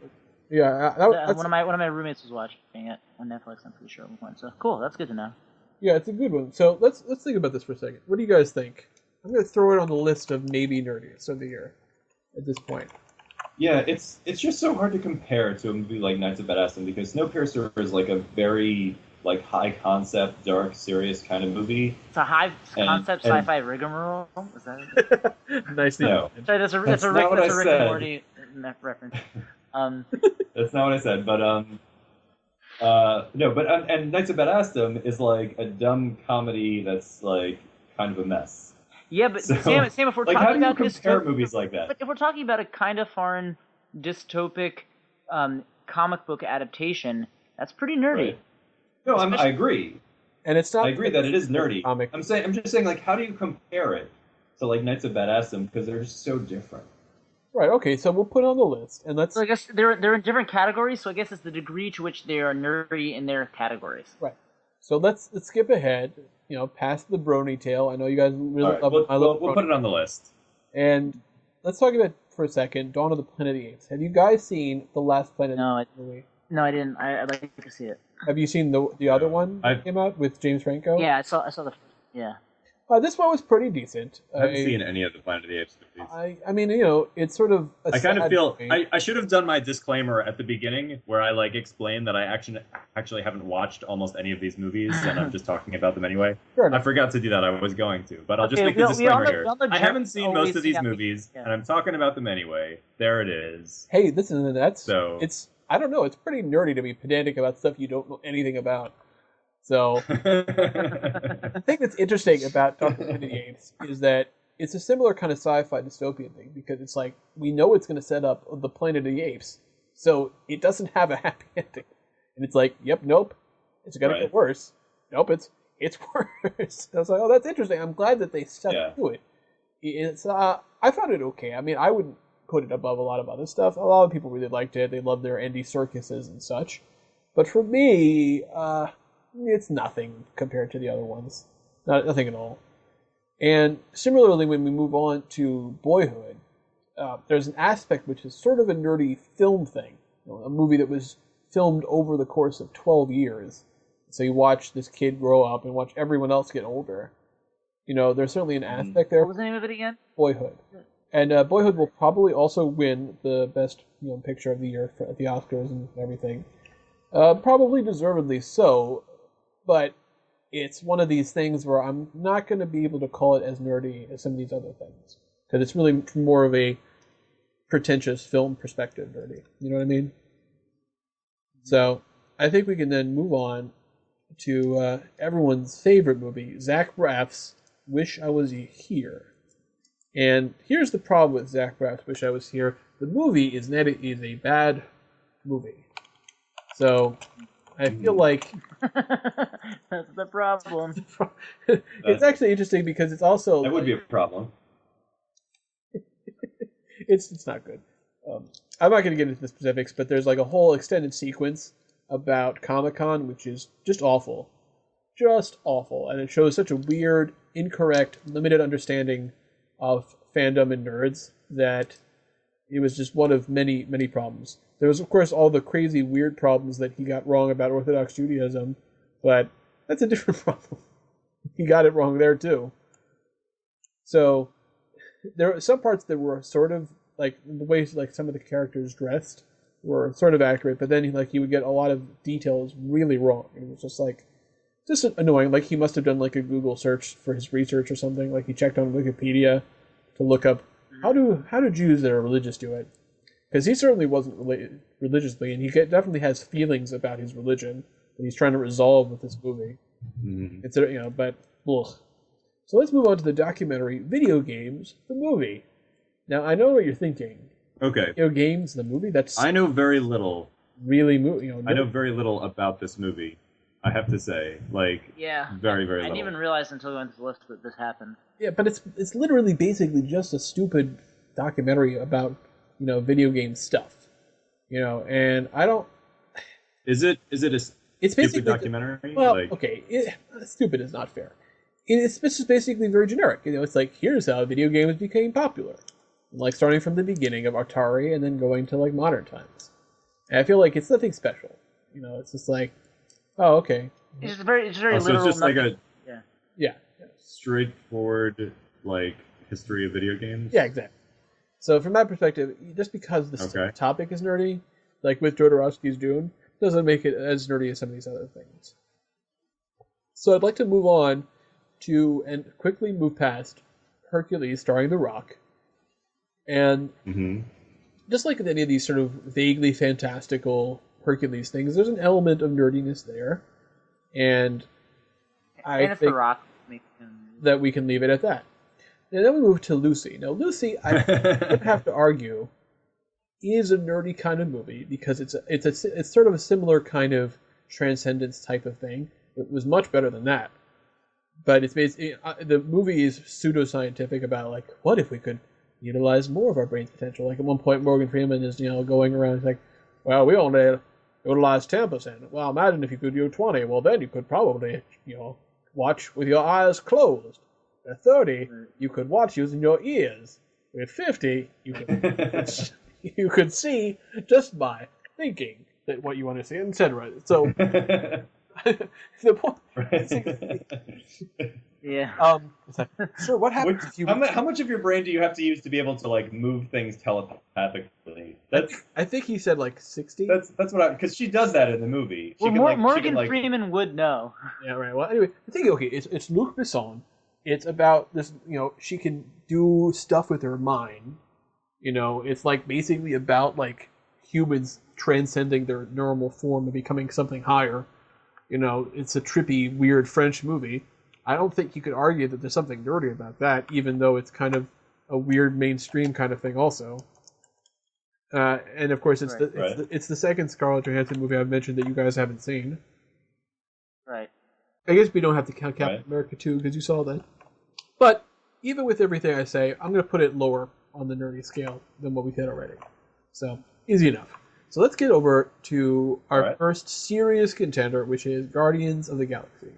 S1: Yeah,
S3: one of my roommates was watching it on Netflix. I'm pretty sure at one point. So cool, that's good to know.
S1: Yeah, it's a good one. So let's think about this for a second. What do you guys think? I'm going to throw it on the list of maybe nerdiest of the year at this point.
S4: Yeah, it's just so hard to compare to a movie like Knights of Badassdom because Snowpiercer is like a very high concept, dark, serious kind of movie.
S3: It's a high concept sci-fi rigmarole. Is that it?
S1: Nice.
S4: No,
S3: sorry, that's a Rick and Morty reference.
S4: That's not what I said, but no, but and Knights of Badassdom is like a dumb comedy that's like kind of a mess.
S3: Yeah, but
S4: so,
S3: Sam, if we're talking
S4: how do you
S3: about
S4: compare movies like that?
S3: But if we're talking about a kind of foreign dystopic comic book adaptation, that's pretty nerdy.
S4: Right. No, I agree.
S1: And it's not.
S4: I agree that it is nerdy.
S1: Comic.
S4: I'm just saying, how do you compare it to Knights of Badassdom because they're so different.
S1: Right. Okay. So we'll put it on the list, and let's.
S3: So I guess they're in different categories. So I guess it's the degree to which they are nerdy in their categories.
S1: Right. So let's skip ahead. Past the Brony tale. I know you guys really
S4: right,
S1: love it.
S2: We'll put it on the list.
S1: And let's talk about for a second Dawn of the Planet of the Apes. Have you guys seen the last Planet of the Apes movie?
S3: No, I didn't. I'd like to see it.
S1: Have you seen the other one that came out with James Franco?
S3: Yeah, I saw the first. Yeah.
S1: This one was pretty decent.
S2: I haven't seen any of the Planet of the Apes movies.
S1: I mean, it's sort of.
S2: I kind of feel I should have done my disclaimer at the beginning where I explained that I actually haven't watched almost any of these movies and I'm just talking about them anyway.
S1: Sure
S2: I forgot to do that. I was going to, but I'll just make the disclaimer here. I haven't seen most of these movies, and I'm talking about them anyway. There it is.
S1: Hey, listen, it's. I don't know. It's pretty nerdy to be pedantic about stuff you don't know anything about. So, the thing that's interesting about Dawn of the Planet of the Apes is that it's a similar kind of sci-fi dystopian thing because it's like we know it's going to set up the Planet of the Apes, so it doesn't have a happy ending, and it's like, yep, nope, it's going to get worse. Nope, it's worse. I was like, oh, that's interesting. I'm glad that they stuck to it. It's I found it okay. I mean, I wouldn't put it above a lot of other stuff. A lot of people really liked it. They loved their Andy Serkises and such, but for me, it's nothing compared to the other ones. Nothing at all. And similarly, when we move on to Boyhood, there's an aspect which is sort of a nerdy film thing. A movie that was filmed over the course of 12 years. So you watch this kid grow up and watch everyone else get older. There's certainly an aspect there.
S3: What was the name of it again?
S1: Boyhood. And Boyhood will probably also win the best picture of the year at the Oscars and everything. Probably deservedly so. But it's one of these things where I'm not going to be able to call it as nerdy as some of these other things. Because it's really more of a pretentious film perspective nerdy. You know what I mean? So I think we can then move on to everyone's favorite movie, Zach Braff's Wish I Was Here. And here's the problem with Zach Braff's Wish I Was Here. The movie is that it is a bad movie. So I feel like
S3: that's the problem.
S1: It's actually interesting because it's also
S4: that would be a problem.
S1: It's not good. I'm not going to get into the specifics, but there's a whole extended sequence about Comic-Con, which is just awful, and it shows such a weird, incorrect, limited understanding of fandom and nerds that it was just one of many, many problems. There was, of course, all the crazy, weird problems that he got wrong about Orthodox Judaism, but that's a different problem. He got it wrong there, too. So, there are some parts that were sort of, the way, some of the characters dressed were sort of accurate, but then, he would get a lot of details really wrong. It was just annoying. He must have done, a Google search for his research or something. He checked on Wikipedia to look up, how do Jews that are religious do it? Because he certainly wasn't religiously, and he definitely has feelings about his religion that he's trying to resolve with this movie.
S4: Mm-hmm.
S1: It's but ugh. So let's move on to the documentary Video Games, the movie. Now I know what you're thinking.
S2: Okay.
S1: Video games, the movie.
S2: I know very little.
S1: Really,
S2: I know very little about this movie. I have to say, very, very little.
S3: I didn't even realize until we went to the list that this happened.
S1: Yeah, but it's literally basically just a stupid documentary about video game stuff, and I don't.
S2: Is it a
S1: it's
S2: stupid documentary?
S1: Well, okay, stupid is not fair. It's just basically very generic. It's like, here's how video games became popular, like starting from the beginning of Atari and then going to like modern times. And I feel like it's nothing special. It's just like, oh, okay.
S3: It's very
S2: so
S3: literal.
S2: It's just like a
S1: yeah
S2: straightforward history of video games.
S1: Yeah, exactly. So from that perspective, just because the topic is nerdy, like with Jodorowsky's Dune, doesn't make it as nerdy as some of these other things. So I'd like to move on to and quickly move past Hercules starring The Rock. And just like any of these sort of vaguely fantastical Hercules things, there's an element of nerdiness there. And I think The Rock that we can leave it at that. And then we move to Lucy. Now, Lucy, I would have to argue, is a nerdy kind of movie because it's sort of a similar kind of transcendence type of thing. It was much better than that, but it's basically the movie is pseudoscientific about like, what if we could utilize more of our brain's potential? Like at one point, Morgan Freeman is going around like, well, we only utilize 10%. Well, imagine if you could do 20. Well, then you could probably watch with your eyes closed. At 30, you could watch using your ears. At 50, you could see just by thinking that what you want to see, etc. So the point.
S3: Yeah.
S1: Sure. What happens if you?
S4: How much of your brain do you have to use to be able to move things telepathically?
S1: I think he said 60.
S4: That's what because she does that in the movie.
S3: Morgan Freeman would know.
S1: Yeah. Right. Well, anyway, I think it's Luc Besson. It's about this. She can do stuff with her mind. It's basically about humans transcending their normal form and becoming something higher. It's a trippy, weird French movie. I don't think you could argue that there's something nerdy about that, even though it's kind of a weird mainstream kind of thing also. And of course, it's the second Scarlett Johansson movie I've mentioned that you guys haven't seen.
S3: Right.
S1: I guess we don't have to count Captain America 2 because you saw that. But even with everything I say, I'm going to put it lower on the nerdy scale than what we've hit already. So, easy enough. So let's get over to our first serious contender, which is Guardians of the Galaxy.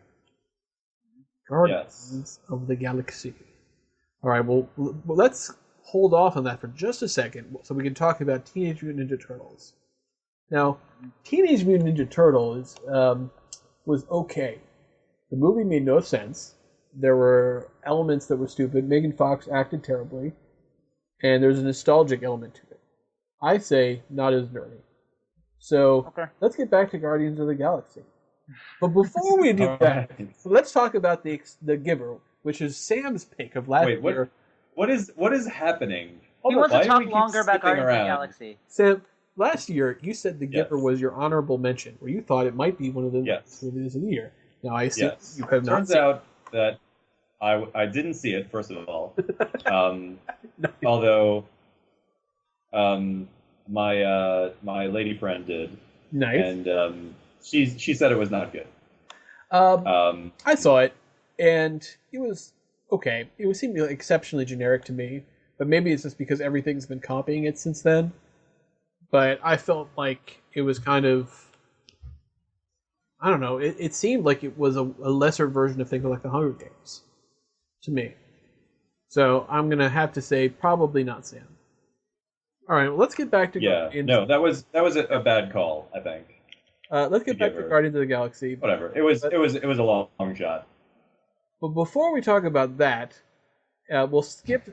S1: Guardians of the Galaxy. All right, well, let's hold off on that for just a second so we can talk about Teenage Mutant Ninja Turtles. Now, Teenage Mutant Ninja Turtles was okay. The movie made no sense. There were elements that were stupid. Megan Fox acted terribly. And there's a nostalgic element to it. I say not as nerdy. So let's get back to Guardians of the Galaxy. But before we do that, let's talk about the Giver, which is Sam's pick of last year.
S4: What is happening?
S3: He wants to talk longer about Guardians of the Galaxy.
S1: Sam, last year you said the Giver was your honorable mention, where you thought it might be one of the movies of the year. Now I see you have not.
S4: Turns out that I didn't see it, first of all. Although my lady friend did.
S1: Nice.
S4: And she said it was not good.
S1: I saw it, and it was okay. It seemed exceptionally generic to me, but maybe it's just because everything's been copying it since then. But I felt like it was kind of, I don't know, it seemed like it was a lesser version of things like The Hunger Games to me. So I'm going to have to say probably not Sam. All right, well, let's get back to Guardians.
S4: No, that was a bad call, I think.
S1: Let's get back to Guardians of the Galaxy.
S4: Whatever. It was a long shot.
S1: But before we talk about that, we'll skip.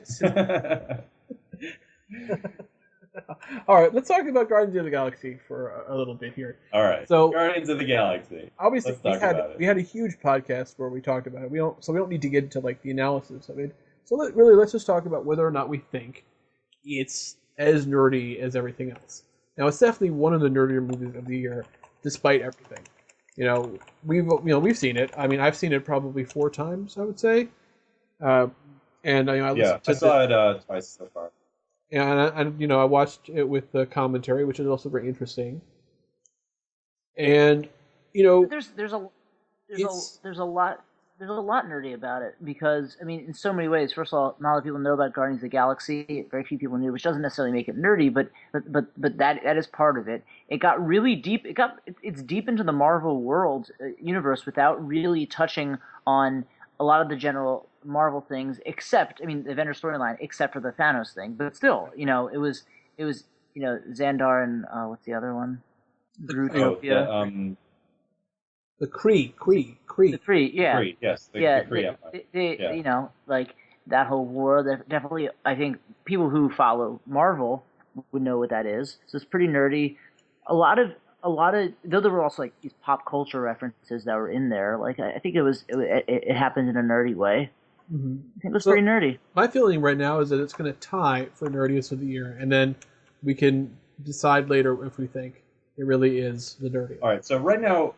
S1: All right, let's talk about Guardians of the Galaxy for a little bit here.
S4: All right.
S1: So
S4: Guardians of the Galaxy.
S1: Obviously, we had a huge podcast where we talked about it. We don't need to get into the analysis of it. So let's just talk about whether or not we think it's as nerdy as everything else. Now, it's definitely one of the nerdier movies of the year, despite everything. We've seen it. I mean, I've seen it probably 4 times, I would say. I saw
S4: it twice so far.
S1: And I watched it with the commentary, which is also very interesting. And
S3: there's a lot nerdy about it because I mean in so many ways. First of all, not a lot of people know about Guardians of the Galaxy. Very few people knew, which doesn't necessarily make it nerdy, but that is part of it. It got really deep. It's deep into the Marvel world universe without really touching on a lot of the general Marvel things, except the Avengers storyline, except for the Thanos thing. But still, it was Xandar and what's the other one? Grootopia.
S1: The Kree.
S3: The Kree, yeah.
S4: The Kree, yes. The Kree Empire.
S3: Like that whole war. Definitely, I think people who follow Marvel would know what that is. So it's pretty nerdy. A lot of though there were also like these pop culture references that were in there. Like I think it happened in a nerdy way.
S1: Mm-hmm.
S3: I think it was pretty nerdy.
S1: My feeling right now is that it's going to tie for nerdiest of the year, and then we can decide later if we think it really is the nerdiest.
S4: All right. So right now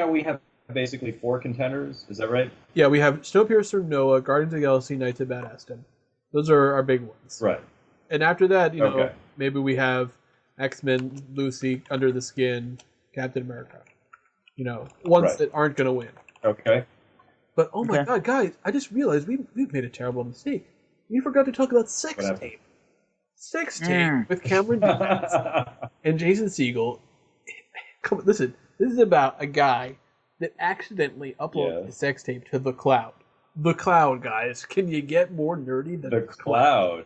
S4: we have basically 4 contenders. Is that right?
S1: Yeah, we have Snowpiercer, Noah, Guardians of the Galaxy, Knights of Badassdom. Those are our big ones.
S4: Right.
S1: And after that, maybe we have X-Men, Lucy, Under the Skin, Captain America. Ones that aren't going to win.
S4: Okay.
S1: But oh my God, guys! I just realized we've made a terrible mistake. We forgot to talk about Sex Tape. Sex Tape with Cameron Diaz and Jason Segel. Come on, listen. This is about a guy that accidentally uploaded a sex tape to the cloud. The cloud, guys. Can you get more nerdy than
S4: the cloud?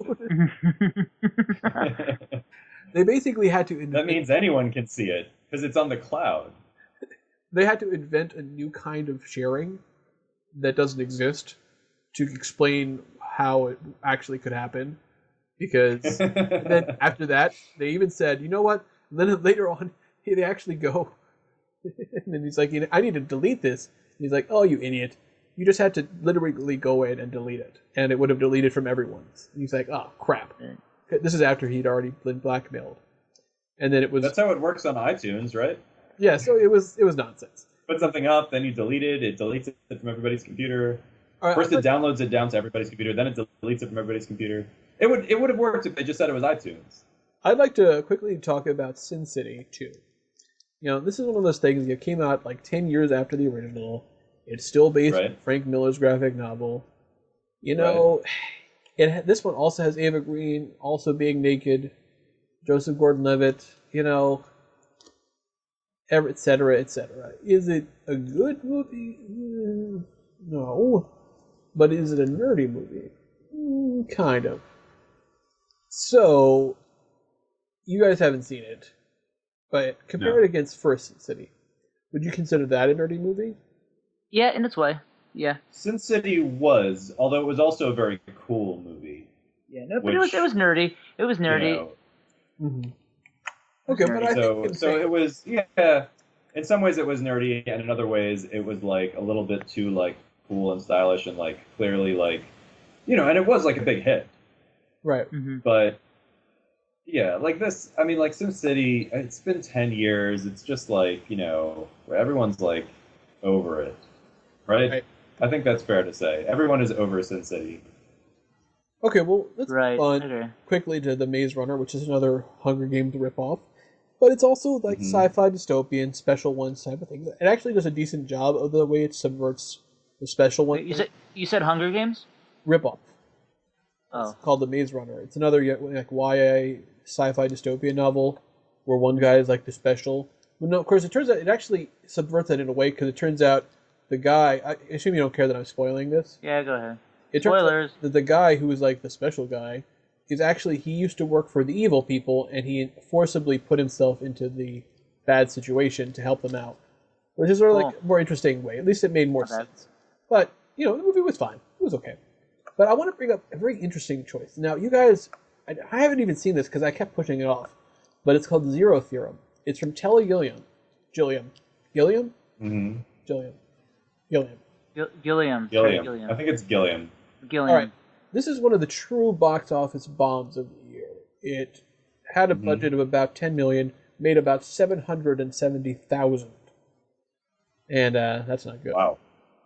S1: They basically had to.
S4: That means anyone can see it because it's on the cloud.
S1: They had to invent a new kind of sharing that doesn't exist to explain how it actually could happen. Because then after that, they even said, you know what? And then later on, they actually go. And then he's like, I need to delete this. And he's like, oh, you idiot. You just had to literally go in and delete it. And it would have deleted from everyone's. And he's like, oh, crap. This is after he'd already been blackmailed. And then it was...
S4: That's how it works on iTunes, right?
S1: Yeah, so it was nonsense.
S4: Put something up, then you delete it. It deletes it from everybody's computer. First it downloads it down to everybody's computer, then it deletes it from everybody's computer. It would have worked if they just said it was iTunes.
S1: I'd like to quickly talk about Sin City 2. This is one of those things that came out like 10 years after the original. It's still based on Frank Miller's graphic novel. This one also has Ava Green also being naked, Joseph Gordon-Levitt, et cetera, et cetera. Is it a good movie? No. But is it a nerdy movie? Kind of. So, you guys haven't seen it, but compare it against First Sin City. Would you consider that a nerdy movie?
S3: Yeah, in its way. Yeah.
S4: Sin City was, although it was also a very cool movie.
S3: Yeah, no, but it was nerdy. It was nerdy.
S1: Mm-hmm. Okay, but I think
S4: it was in some ways it was nerdy, and in other ways it was like a little bit too like cool and stylish and like clearly like and it was like a big hit.
S1: Right.
S3: Mm-hmm.
S4: But yeah, like this, I mean, like SimCity, it's been 10 years. It's just like, everyone's like over it, right? I think that's fair to say. Everyone is over SimCity.
S1: Okay, well, let's move on quickly to The Maze Runner, which is another Hunger Games ripoff. But it's also like sci-fi dystopian, special ones type of thing. It actually does a decent job of the way it subverts the special one.
S3: You said Hunger Games?
S1: Ripoff.
S3: Oh.
S1: It's called The Maze Runner. It's another like YA sci-fi dystopian novel where one guy is like the special. Well, no, of course, it turns out it actually subverts it in a way because it turns out the guy... I assume you don't care that I'm spoiling this?
S3: Yeah, go ahead.
S1: It turns out that the guy who is like the special guy is actually... He used to work for the evil people and he forcibly put himself into the bad situation to help them out. Which is sort of like a more interesting way. At least it made more sense. But, the movie was fine. It was okay. But I want to bring up a very interesting choice. Now, you guys... I haven't even seen this because I kept pushing it off. But it's called Zero Theorem. It's from Telly Gilliam. Gilliam?
S4: Mm-hmm.
S3: Gilliam.
S4: I think it's Gilliam.
S1: All right. This is one of the true box office bombs of the year. It had a budget of about $10 million, made about $770,000. And that's not good.
S4: Wow.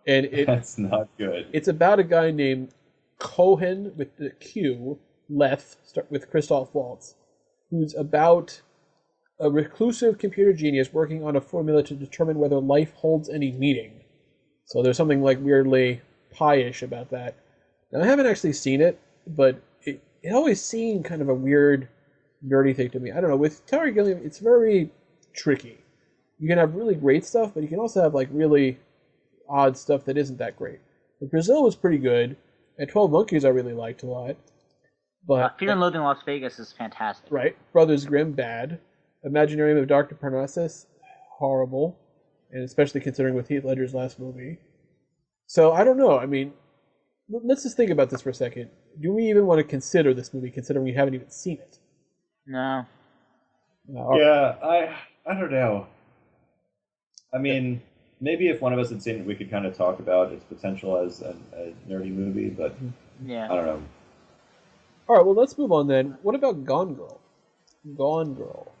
S1: And
S4: that's not good.
S1: It's about a guy named Cohen with the Q, Leth, with Christoph Waltz, who's about a reclusive computer genius working on a formula to determine whether life holds any meaning. So there's something like weirdly pie-ish about that. Now, I haven't actually seen it, but it always seemed kind of a weird, nerdy thing to me. I don't know. With Terry Gilliam, it's very tricky. You can have really great stuff, but you can also have like really odd stuff that isn't that great. But Brazil was pretty good, and 12 Monkeys I really liked a lot. But
S3: Fear and Loathing in Las Vegas is fantastic.
S1: Right. Brothers Grimm, bad. Imaginarium of Dr. Parnassus, horrible. And especially considering with Heath Ledger's last movie. So, I don't know. I mean, let's just think about this for a second. Do we even want to consider this movie, considering we haven't even seen it?
S3: No.
S4: Yeah, I don't know. I mean, maybe if one of us had seen it, we could kind of talk about its potential as a nerdy movie, but
S3: yeah.
S4: I don't know.
S1: All right, well, let's move on then. What about Gone Girl? Gone Girl.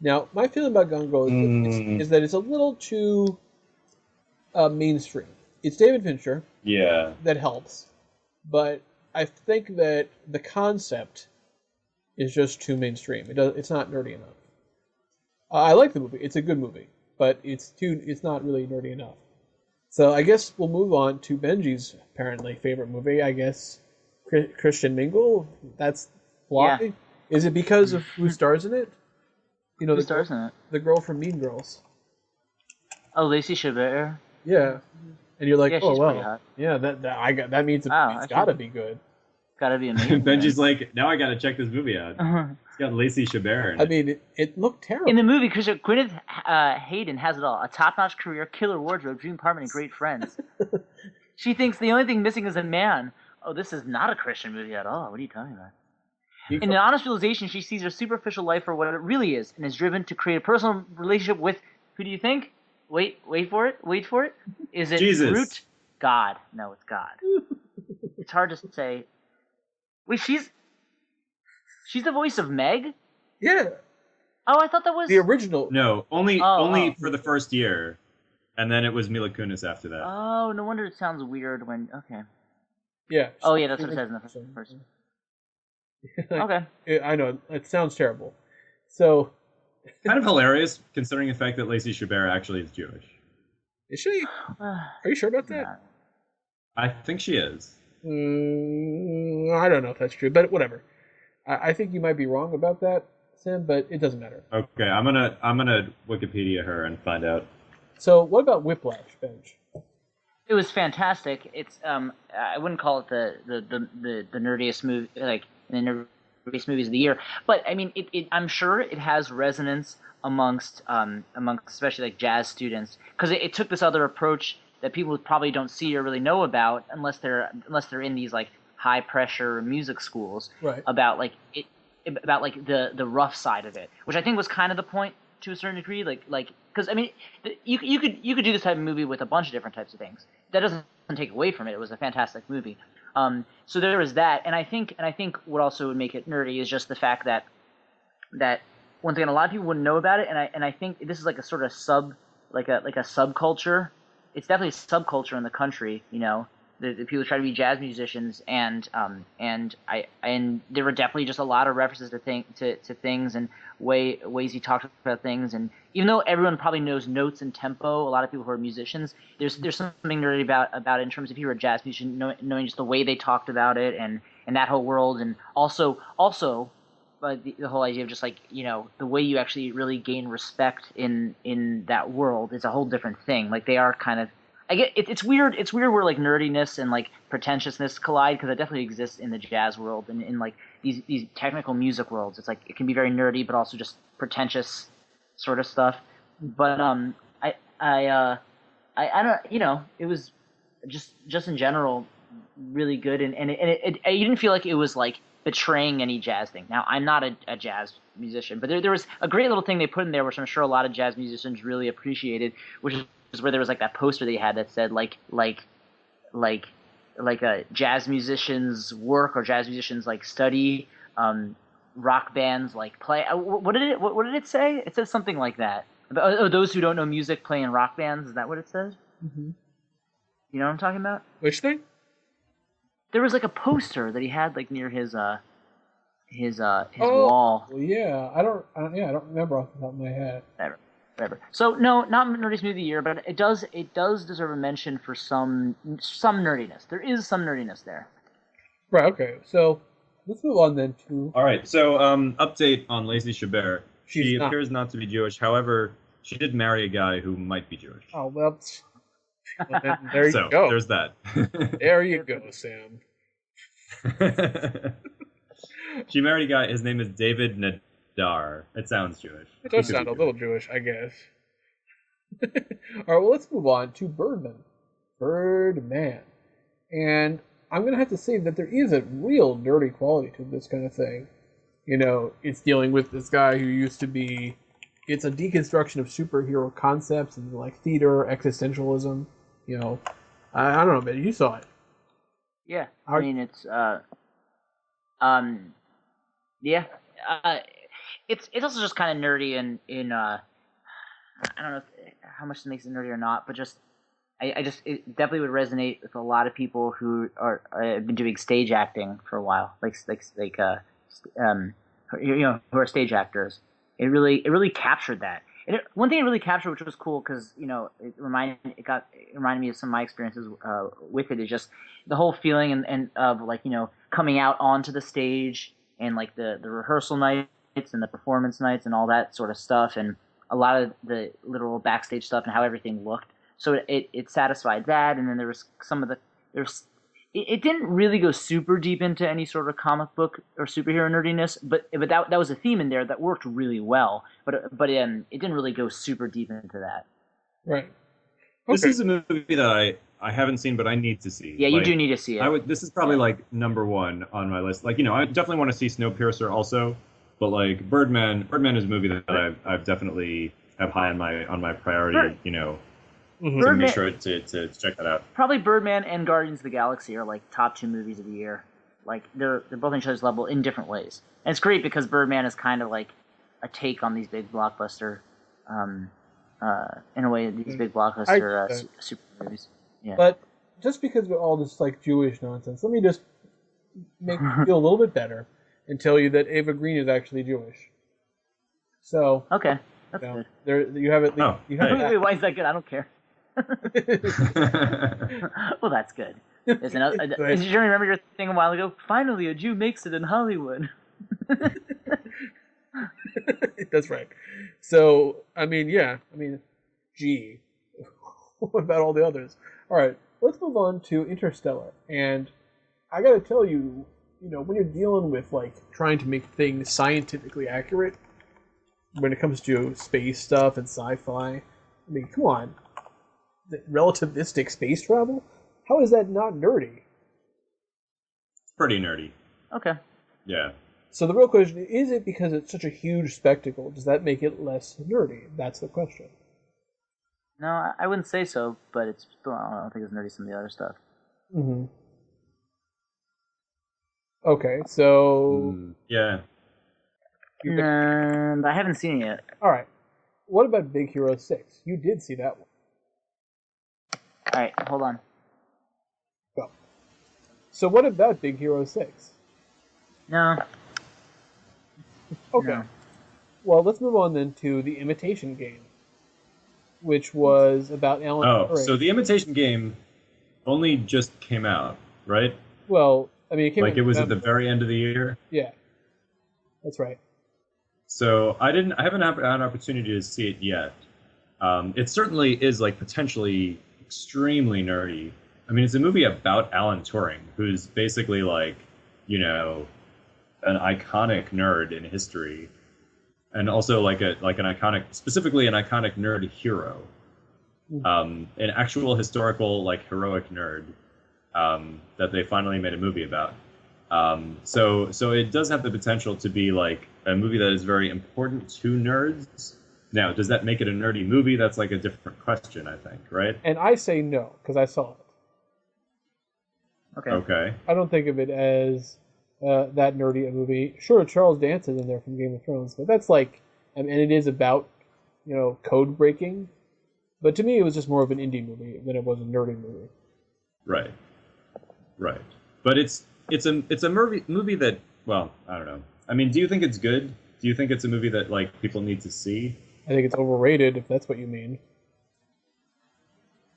S1: Now, my feeling about Gone Girl is that it's a little too mainstream. It's David Fincher.
S4: Yeah.
S1: That helps. But I think that the concept is just too mainstream. It's not nerdy enough. I like the movie. It's a good movie. But it's not really nerdy enough. So I guess we'll move on to Benji's apparently favorite movie, I guess. Christian Mingle? That's why? Yeah. Is it because of who stars in it? You know,
S3: who stars in it?
S1: The girl from Mean Girls.
S3: Oh, Lacey Chabert?
S1: Yeah. And you're like, oh, well.
S3: Hot.
S1: Yeah, that means it's gotta be good.
S3: Gotta be amazing.
S2: Benji's like, now I gotta check this movie out. It's got Lacey Chabert in it.
S1: I mean, it looked terrible.
S3: In the movie, Gwyneth Hayden has it all. A top-notch career, killer wardrobe, dream apartment, and great friends. She thinks the only thing missing is a man. Oh, this is not a Christian movie at all. What are you talking about? In an honest realization, she sees her superficial life for what it really is, and is driven to create a personal relationship with, who do you think? Wait for it. Is it
S2: Jesus?
S3: Groot? God. No, it's God. It's hard to say. Wait, she's the voice of Meg?
S1: Yeah.
S3: Oh, I thought that was
S1: the original.
S2: No, only for the first year, and then it was Mila Kunis after that.
S3: Oh, no wonder it sounds weird when. Okay.
S1: Yeah.
S3: Oh, yeah, that's what it says in the first. Okay.
S1: I know it sounds terrible. So.
S2: Kind of hilarious, considering the fact that Lacey Chabert actually is Jewish.
S1: Is she? Are you sure about that?
S2: I think she is.
S1: I don't know if that's true, but whatever. I think you might be wrong about that, Sam, but it doesn't matter.
S2: Okay, I'm gonna Wikipedia her and find out.
S1: So, what about Whiplash, Benj?
S3: It was fantastic. It's I wouldn't call it the nerdiest movie, like the nerdiest movies of the year, but I mean, I'm sure it has resonance amongst especially like jazz students, because it took this other approach that people probably don't see or really know about unless they're in these like high pressure music schools.
S1: Right.
S3: About the rough side of it, which I think was kind of the point to a certain degree, like because I mean you could do this type of movie with a bunch of different types of things. That doesn't take away from it. It was a fantastic movie. So there was that, and I think what also would make it nerdy is just the fact that one thing a lot of people wouldn't know about it, and I think this is like a sort of subculture. It's definitely a subculture in the country, you know. The people who try to be jazz musicians, and there were definitely just a lot of references to things and ways he talked about things. And even though everyone probably knows notes and tempo, a lot of people who are musicians, there's something nerdy about it in terms of if you're a jazz musician, knowing just the way they talked about it and that whole world, and also the whole idea of just like, you know, the way you actually really gain respect in that world is a whole different thing. Like they are kind of. I get it's weird. It's weird where like nerdiness and like pretentiousness collide, because it definitely exists in the jazz world and in like these technical music worlds. It's like it can be very nerdy, but also just pretentious sort of stuff. But I don't, you know, it was just in general really good, and you didn't feel like it was like betraying any jazz thing. Now I'm not a jazz musician, but there was a great little thing they put in there, which I'm sure a lot of jazz musicians really appreciated, which is where there was like that poster they had that said like a jazz musicians work or jazz musicians like study, rock bands like play. What did it say? It says something like that. Those who don't know music play in rock bands. Is that what it says?
S1: Mm-hmm.
S3: You know what I'm talking about?
S1: Which thing?
S3: There was like a poster that he had like near his wall.
S1: Well, yeah, I don't remember off the top of my head.
S3: Whatever. So no, not Nerdiest Movie of the Year, but it does deserve a mention for some nerdiness. There is some nerdiness there.
S1: Right. Okay. So let's move on then to.
S2: All right. So update on Lacey Chabert. She appears not to be Jewish. However, she did marry a guy who might be Jewish.
S1: Oh well. There you go.
S2: There's that.
S1: There you go, Sam.
S2: She married a guy. His name is David Nadar. It sounds Jewish.
S1: It does sound a little Jewish, I guess. All right, well, let's move on to Birdman. Birdman. And I'm going to have to say that there is a real nerdy quality to this kind of thing. You know, it's dealing with this guy who used to be... It's a deconstruction of superhero concepts and, like, theater, existentialism. You know, I don't know, man. You saw it.
S3: Yeah. I mean, it's... yeah. It's also just kind of nerdy in I don't know how much it makes it nerdy or not, but just it definitely would resonate with a lot of people who have been doing stage acting for a while, who are stage actors. It really captured that. One thing it really captured, which was cool, because it reminded me of some of my experiences with it, is just the whole feeling and of coming out onto the stage and like the rehearsal nights and the performance nights and all that sort of stuff, and a lot of the literal backstage stuff and how everything looked. So it satisfied that, and then there was it didn't really go super deep into any sort of comic book or superhero nerdiness, but that was a theme in there that worked really well. But it didn't really go super deep into that.
S1: Right. Okay.
S2: This is a movie that I haven't seen, but I need to see.
S3: Yeah, you do need to see it.
S2: This is probably like number one on my list. Like, I definitely want to see Snowpiercer also, but like Birdman is a movie that I've definitely have high on my priority.
S1: Mm-hmm.
S2: To make sure to check that out.
S3: Probably Birdman and Guardians of the Galaxy are like top 2 movies of the year. Like they're both on each other's level in different ways, and it's great because Birdman is kind of like a take on these big blockbuster, in a way, these big blockbuster super movies. Yeah.
S1: But just because of all this like Jewish nonsense, let me just make you feel a little bit better and tell you that Ava Green is actually Jewish. So
S3: okay, that's good.
S1: There you have it.
S3: Wait, why is that good? I don't care. Well, that's good. Did you remember your thing a while ago? Finally, a Jew makes it in Hollywood.
S1: That's right. So, gee. What about all the others? All right, let's move on to Interstellar. And I got to tell you, when you're dealing with like trying to make things scientifically accurate, when it comes to space stuff and sci-fi, I mean, come on. The relativistic space travel? How is that not nerdy?
S2: It's pretty nerdy.
S3: Okay.
S2: Yeah.
S1: So the real question is it because it's such a huge spectacle? Does that make it less nerdy? That's the question.
S3: No, I wouldn't say so, but it's still, I don't think it's nerdy some of the other stuff.
S1: Mm-hmm. Okay, so...
S2: yeah.
S3: I haven't seen it yet.
S1: All right. What about Big Hero 6? You did see that one.
S3: All right, hold on.
S1: Go. So what about Big Hero 6?
S3: No.
S1: Okay. No. Well, let's move on then to The Imitation Game, which was about Alan Turing.
S2: So The Imitation Game only just came out, right?
S1: Well, I mean, it came out
S2: it was at the very end of the year?
S1: Yeah. That's right.
S2: So I haven't had an opportunity to see it yet. It certainly is like potentially extremely nerdy. I mean, it's a movie about Alan Turing, who's basically like, an iconic nerd in history, and also specifically an iconic nerd hero, an actual historical heroic nerd that they finally made a movie about. So it does have the potential to be like a movie that is very important to nerds. Now, does that make it a nerdy movie? That's like a different question, I think, right?
S1: And I say no, because I saw it.
S2: Okay.
S1: I don't think of it as that nerdy a movie. Sure, Charles Dance is in there from Game of Thrones, but that's like, and it is about, code breaking. But to me, it was just more of an indie movie than it was a nerdy movie.
S2: Right. But it's a movie that, well, I don't know. I mean, do you think it's good? Do you think it's a movie that like people need to see?
S1: I think it's overrated, if that's what you mean.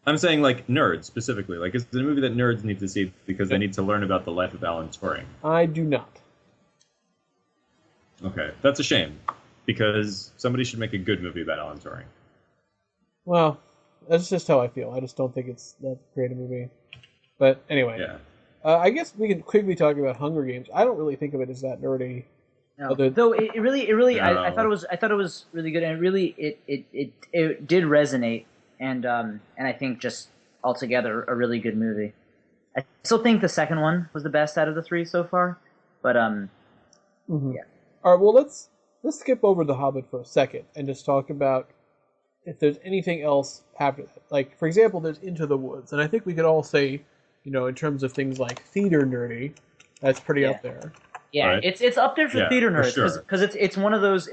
S2: I'm saying like nerds specifically. Like, it's a movie that nerds need to see because they need to learn about the life of Alan Turing.
S1: I do not.
S2: Okay, that's a shame because somebody should make a good movie about Alan Turing.
S1: Well, that's just how I feel. I just don't think it's that great a movie. But anyway,
S2: Yeah.
S1: I guess we can quickly talk about Hunger Games. I don't really think of it as that nerdy.
S3: No. Though it really,
S2: No.
S3: I thought it was really good, and it did resonate, and I think just altogether a really good movie. I still think the second one was the best out of the three so far, but yeah.
S1: All right, well let's skip over The Hobbit for a second and just talk about if there's anything else after that. Like, for example, there's Into the Woods, and I think we could all say, in terms of things like theater nerdy, that's pretty up there.
S3: Yeah,
S2: right?
S3: It's up there for theater nerds
S2: because
S3: it's one of those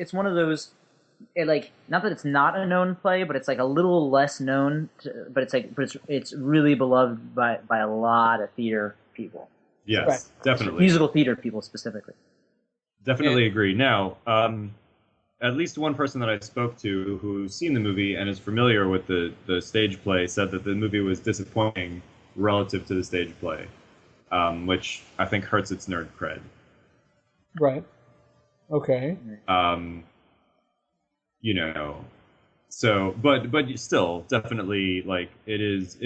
S3: like, not that it's not a known play, but it's like a little less known, but it's really beloved by a lot of theater people.
S2: Yes,
S1: right.
S2: Definitely.
S3: Musical theater people specifically.
S2: Definitely agree. Now, at least one person that I spoke to who's seen the movie and is familiar with the stage play said that the movie was disappointing relative to the stage play, which I think hurts its nerd cred.
S1: Right. Okay.
S2: So, but still, definitely, like, it is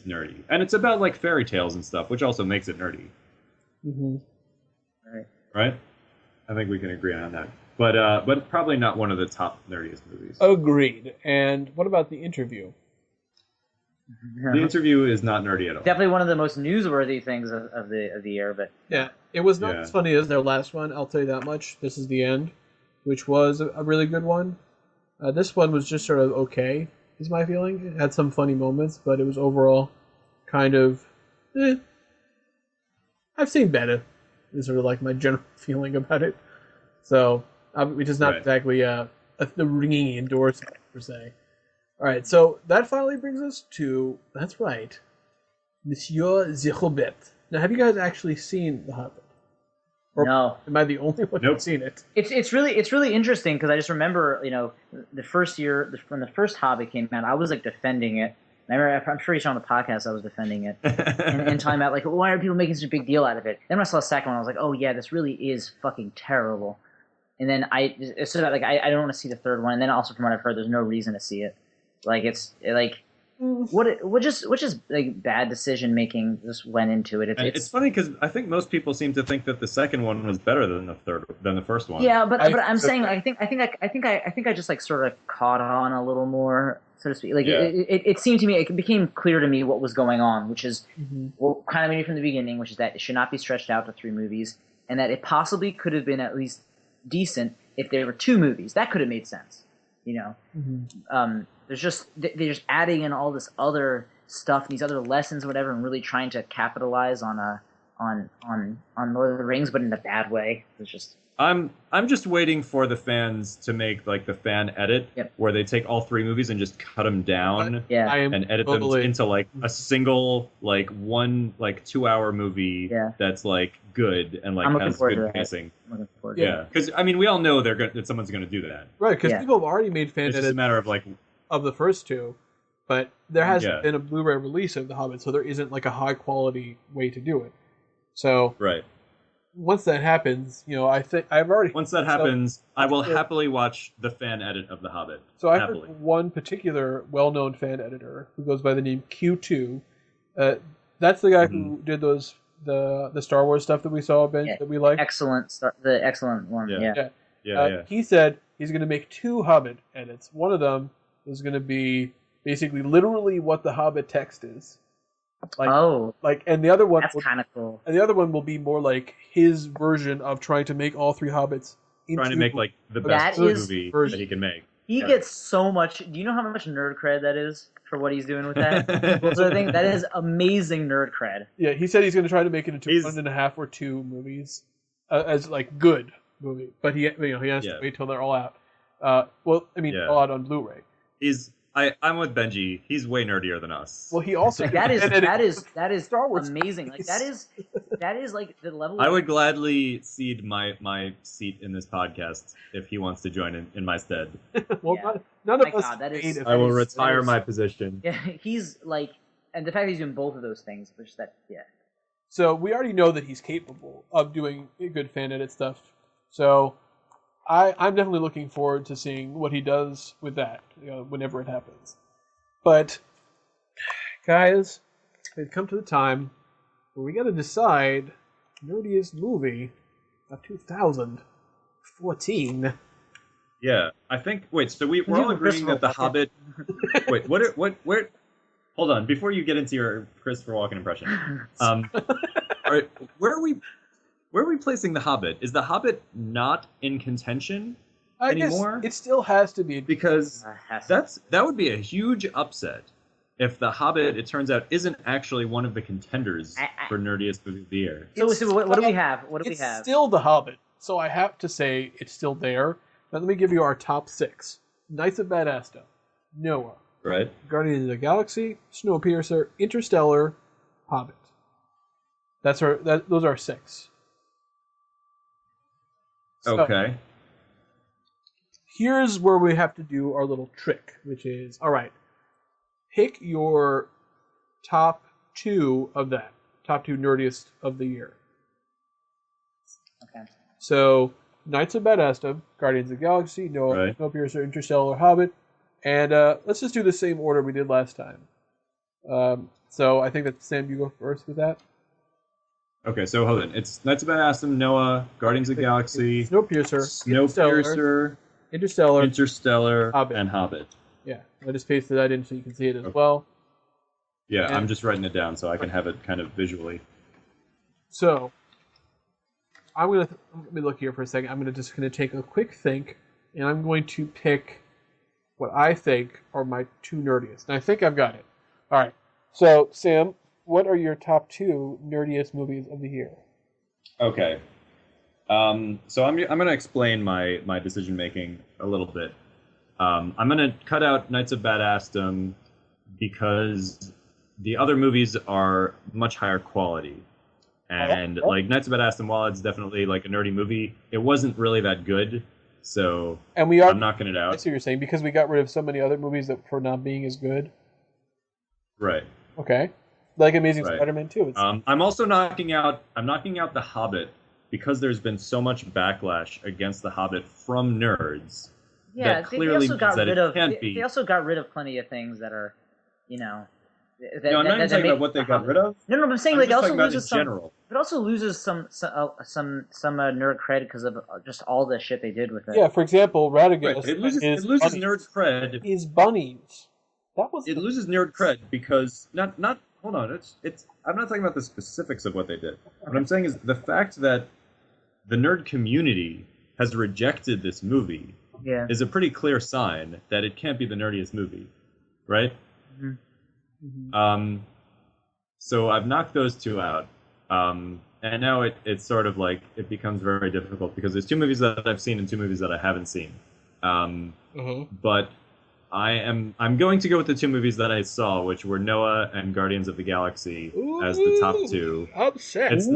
S2: nerdy, and it's about like fairy tales and stuff, which also makes it nerdy.
S1: Mm-hmm.
S2: Right. I think we can agree on that. But probably not one of the top nerdiest movies.
S1: Agreed. And what about The Interview?
S2: The Interview is not nerdy at all.
S3: Definitely one of the most newsworthy things of the year, but
S1: yeah, it was not as funny as their last one. I'll tell you that much. This Is the End, which was a really good one. This one was just sort of okay, is my feeling. It had some funny moments, but it was overall kind of, I've seen better. Is sort of like my general feeling about it. So, which is not exactly the ringing endorsement per se. All right, so that finally brings us to, that's right, Monsieur the Hobbit. Now, have you guys actually seen The Hobbit? Or
S3: no.
S1: Am I the only one who's seen it?
S3: It's really interesting because I just remember, the first year when the first Hobbit came out, I was like defending it. I'm sure you saw on the podcast I was defending it and talking about like, why are people making such a big deal out of it? Then when I saw the second one, I was like, oh yeah, this really is fucking terrible. And then I don't want to see the third one. And then also from what I've heard, there's no reason to see it. Like what just like bad decision making just went into it.
S2: It's funny because I think most people seem to think that the second one was better than the first one.
S3: Yeah, but I'm saying I think I just like sort of caught on a little more, so to speak. Like it seemed to me, it became clear to me what was going on, which is what kind of made it from the beginning, which is that it should not be stretched out to 3 movies, and that it possibly could have been at least decent if there were 2 movies. That could have made sense, they're just adding in all this other stuff, these other lessons, or whatever, and really trying to capitalize on Lord of the Rings, but in a bad way. It's just
S2: I'm just waiting for the fans to make like the fan edit where they take all 3 movies and just cut them down and edit them into like a single like 2-hour movie that's like good and like has good pacing. Yeah, because I mean we all know that someone's gonna do that.
S1: Right, because people have already made fan edits.
S2: It's just a matter of like
S1: of the first 2, but there hasn't been a Blu-ray release of The Hobbit, so there isn't like a high quality way to do it. So once that happens, I think I've already.
S2: Once that happens, I will happily watch the fan edit of The Hobbit.
S1: So I have one particular well-known fan editor who goes by the name Q2. That's the guy who did the Star Wars stuff that we saw, Ben, that we like.
S3: The excellent one. Yeah.
S1: He said he's going to make 2 Hobbit edits. One of them is going to be basically literally what the Hobbit text is. And the other one
S3: that's kind of cool.
S1: And the other one will be more like his version of trying to make all 3 Hobbits
S2: trying to make like the best movie that he can make.
S3: He gets so much. Do you know how much nerd cred that is for what he's doing with that? So I think that is amazing nerd cred.
S1: Yeah, he said he's going to try to make it into 1.5 or 2 movies as like good movie, but he has to wait till they're all out. All out on Blu-ray.
S2: I'm with Benji. He's way nerdier than us.
S1: Well, he also
S3: that is
S1: Star Wars
S3: amazing. Like that is like the level.
S2: I would gladly cede my seat in this podcast if he wants to join in my stead.
S1: Well,
S3: Yeah.
S1: none of
S3: My
S1: us.
S3: God, that is-
S2: I will
S3: is-
S2: retire
S3: that is-
S2: my position.
S3: Yeah, he's like, and the fact that he's doing both of those things, which that
S1: So we already know that he's capable of doing good fan edit stuff. So I'm definitely looking forward to seeing what he does with that, whenever it happens. But guys, we've come to the time where we got to decide nerdiest movie of 2014.
S2: Yeah, I think. Wait, so we're all agreeing that The Hobbit. Wait, what? Hold on, before you get into your Christopher Walken impression, where are we placing The Hobbit? Is The Hobbit not in contention anymore?
S1: Guess it still has to be,
S2: because that would be a huge upset if The Hobbit, it turns out, isn't actually one of the contenders for Nerdiest Movie of the Year.
S3: So what do we have? What do we have?
S1: It's still The Hobbit, so I have to say it's still there. Now let me give you our top 6. Knights of Badassdom, Noah,
S2: Right.
S1: Guardians of the Galaxy, Snowpiercer, Interstellar, Hobbit. Those are 6. So,
S2: Okay.
S1: here's where we have to do our little trick, which is, all right, pick your top 2 of that. Top 2 nerdiest of the year.
S3: Okay.
S1: So, Knights of Badassdom, Guardians of the Galaxy, Noah,
S2: Right.
S1: Snowpiercer, Interstellar, Hobbit. And let's just do the same order we did last time. So I think that, Sam, you go first with that.
S2: Okay, so hold on. It's Knights of Badassdom, Noah, Guardians of the Galaxy,
S1: Snowpiercer,
S2: Interstellar,
S1: Hobbit.
S2: and Hobbit.
S1: Yeah, I just pasted that in so you can see it as well.
S2: Yeah,
S1: And-
S2: I'm just writing it down so I can have it kind of visually.
S1: So let me look here for a second. I'm just gonna take a quick think, and I'm going to pick what I think are my 2 nerdiest. And I think I've got it. All right. So Sam, what are your top 2 nerdiest movies of the year?
S2: Okay. So I'm going to explain my decision making a little bit. I'm going to cut out Knights of Badassdom because the other movies are much higher quality. And like Knights of Badassdom, while it's definitely like a nerdy movie, it wasn't really that good. So I'm knocking it out.
S1: I see what you're saying, because we got rid of so many other movies that for not being as good.
S2: Right.
S1: Okay. Like Amazing Spider-Man 2.
S2: I'm also knocking out The Hobbit because there's been so much backlash against The Hobbit from nerds.
S3: Yeah,
S2: that clearly means that it can't be.
S3: They also got rid of plenty of things that are,
S2: No, I'm not even talking about what they got rid of.
S3: No, I'm saying like it also loses some.
S2: General.
S3: It also loses some nerd cred because of just all the shit they did with it.
S1: Yeah, for example, Radagast.
S2: It loses nerd cred.
S1: Is bunnies.
S2: It loses nerd cred because not hold on. It's I'm not talking about the specifics of what they did. What I'm saying is the fact that the nerd community has rejected this movie is a pretty clear sign that it can't be the nerdiest movie, right? Mm-hmm. So I've knocked those 2 out. And now it's sort of like it becomes very difficult because there's 2 movies that I've seen and 2 movies that I haven't seen. But I'm going to go with the 2 movies that I saw, which were Noah and Guardians of the Galaxy as the top 2.
S1: Upset.
S2: It's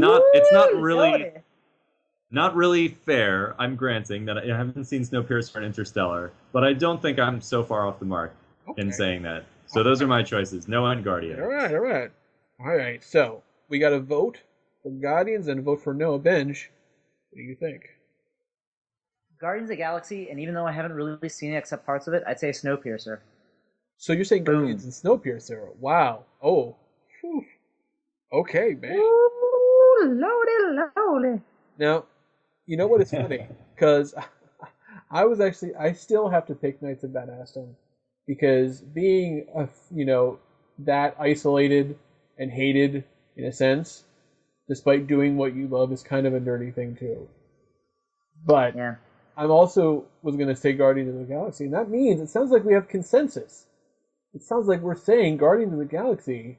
S2: not really fair. I'm granting that I haven't seen Snowpiercer and Interstellar, but I don't think I'm so far off the mark in saying that. So those are my choices: Noah and Guardians.
S1: All right. So we got to vote for Guardians and vote for Noah. Benj, what do you think?
S3: Guardians of the Galaxy, and even though I haven't really seen it except parts of it, I'd say Snowpiercer.
S1: So you're saying Guardians and Snowpiercer? Wow. Oh. Whew. Okay, man.
S3: Ooh, lordy.
S1: Now, you know what? It's funny because I still have to pick Knights of Badassdom because being that isolated and hated in a sense, despite doing what you love, is kind of a nerdy thing too. But I'm also was going to say Guardians of the Galaxy, and that means it sounds like we have consensus. It sounds like we're saying Guardians of the Galaxy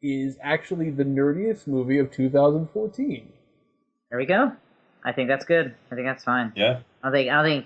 S1: is actually the nerdiest movie of 2014.
S3: There we go. I think that's good. I think that's fine.
S2: Yeah.
S3: I don't think.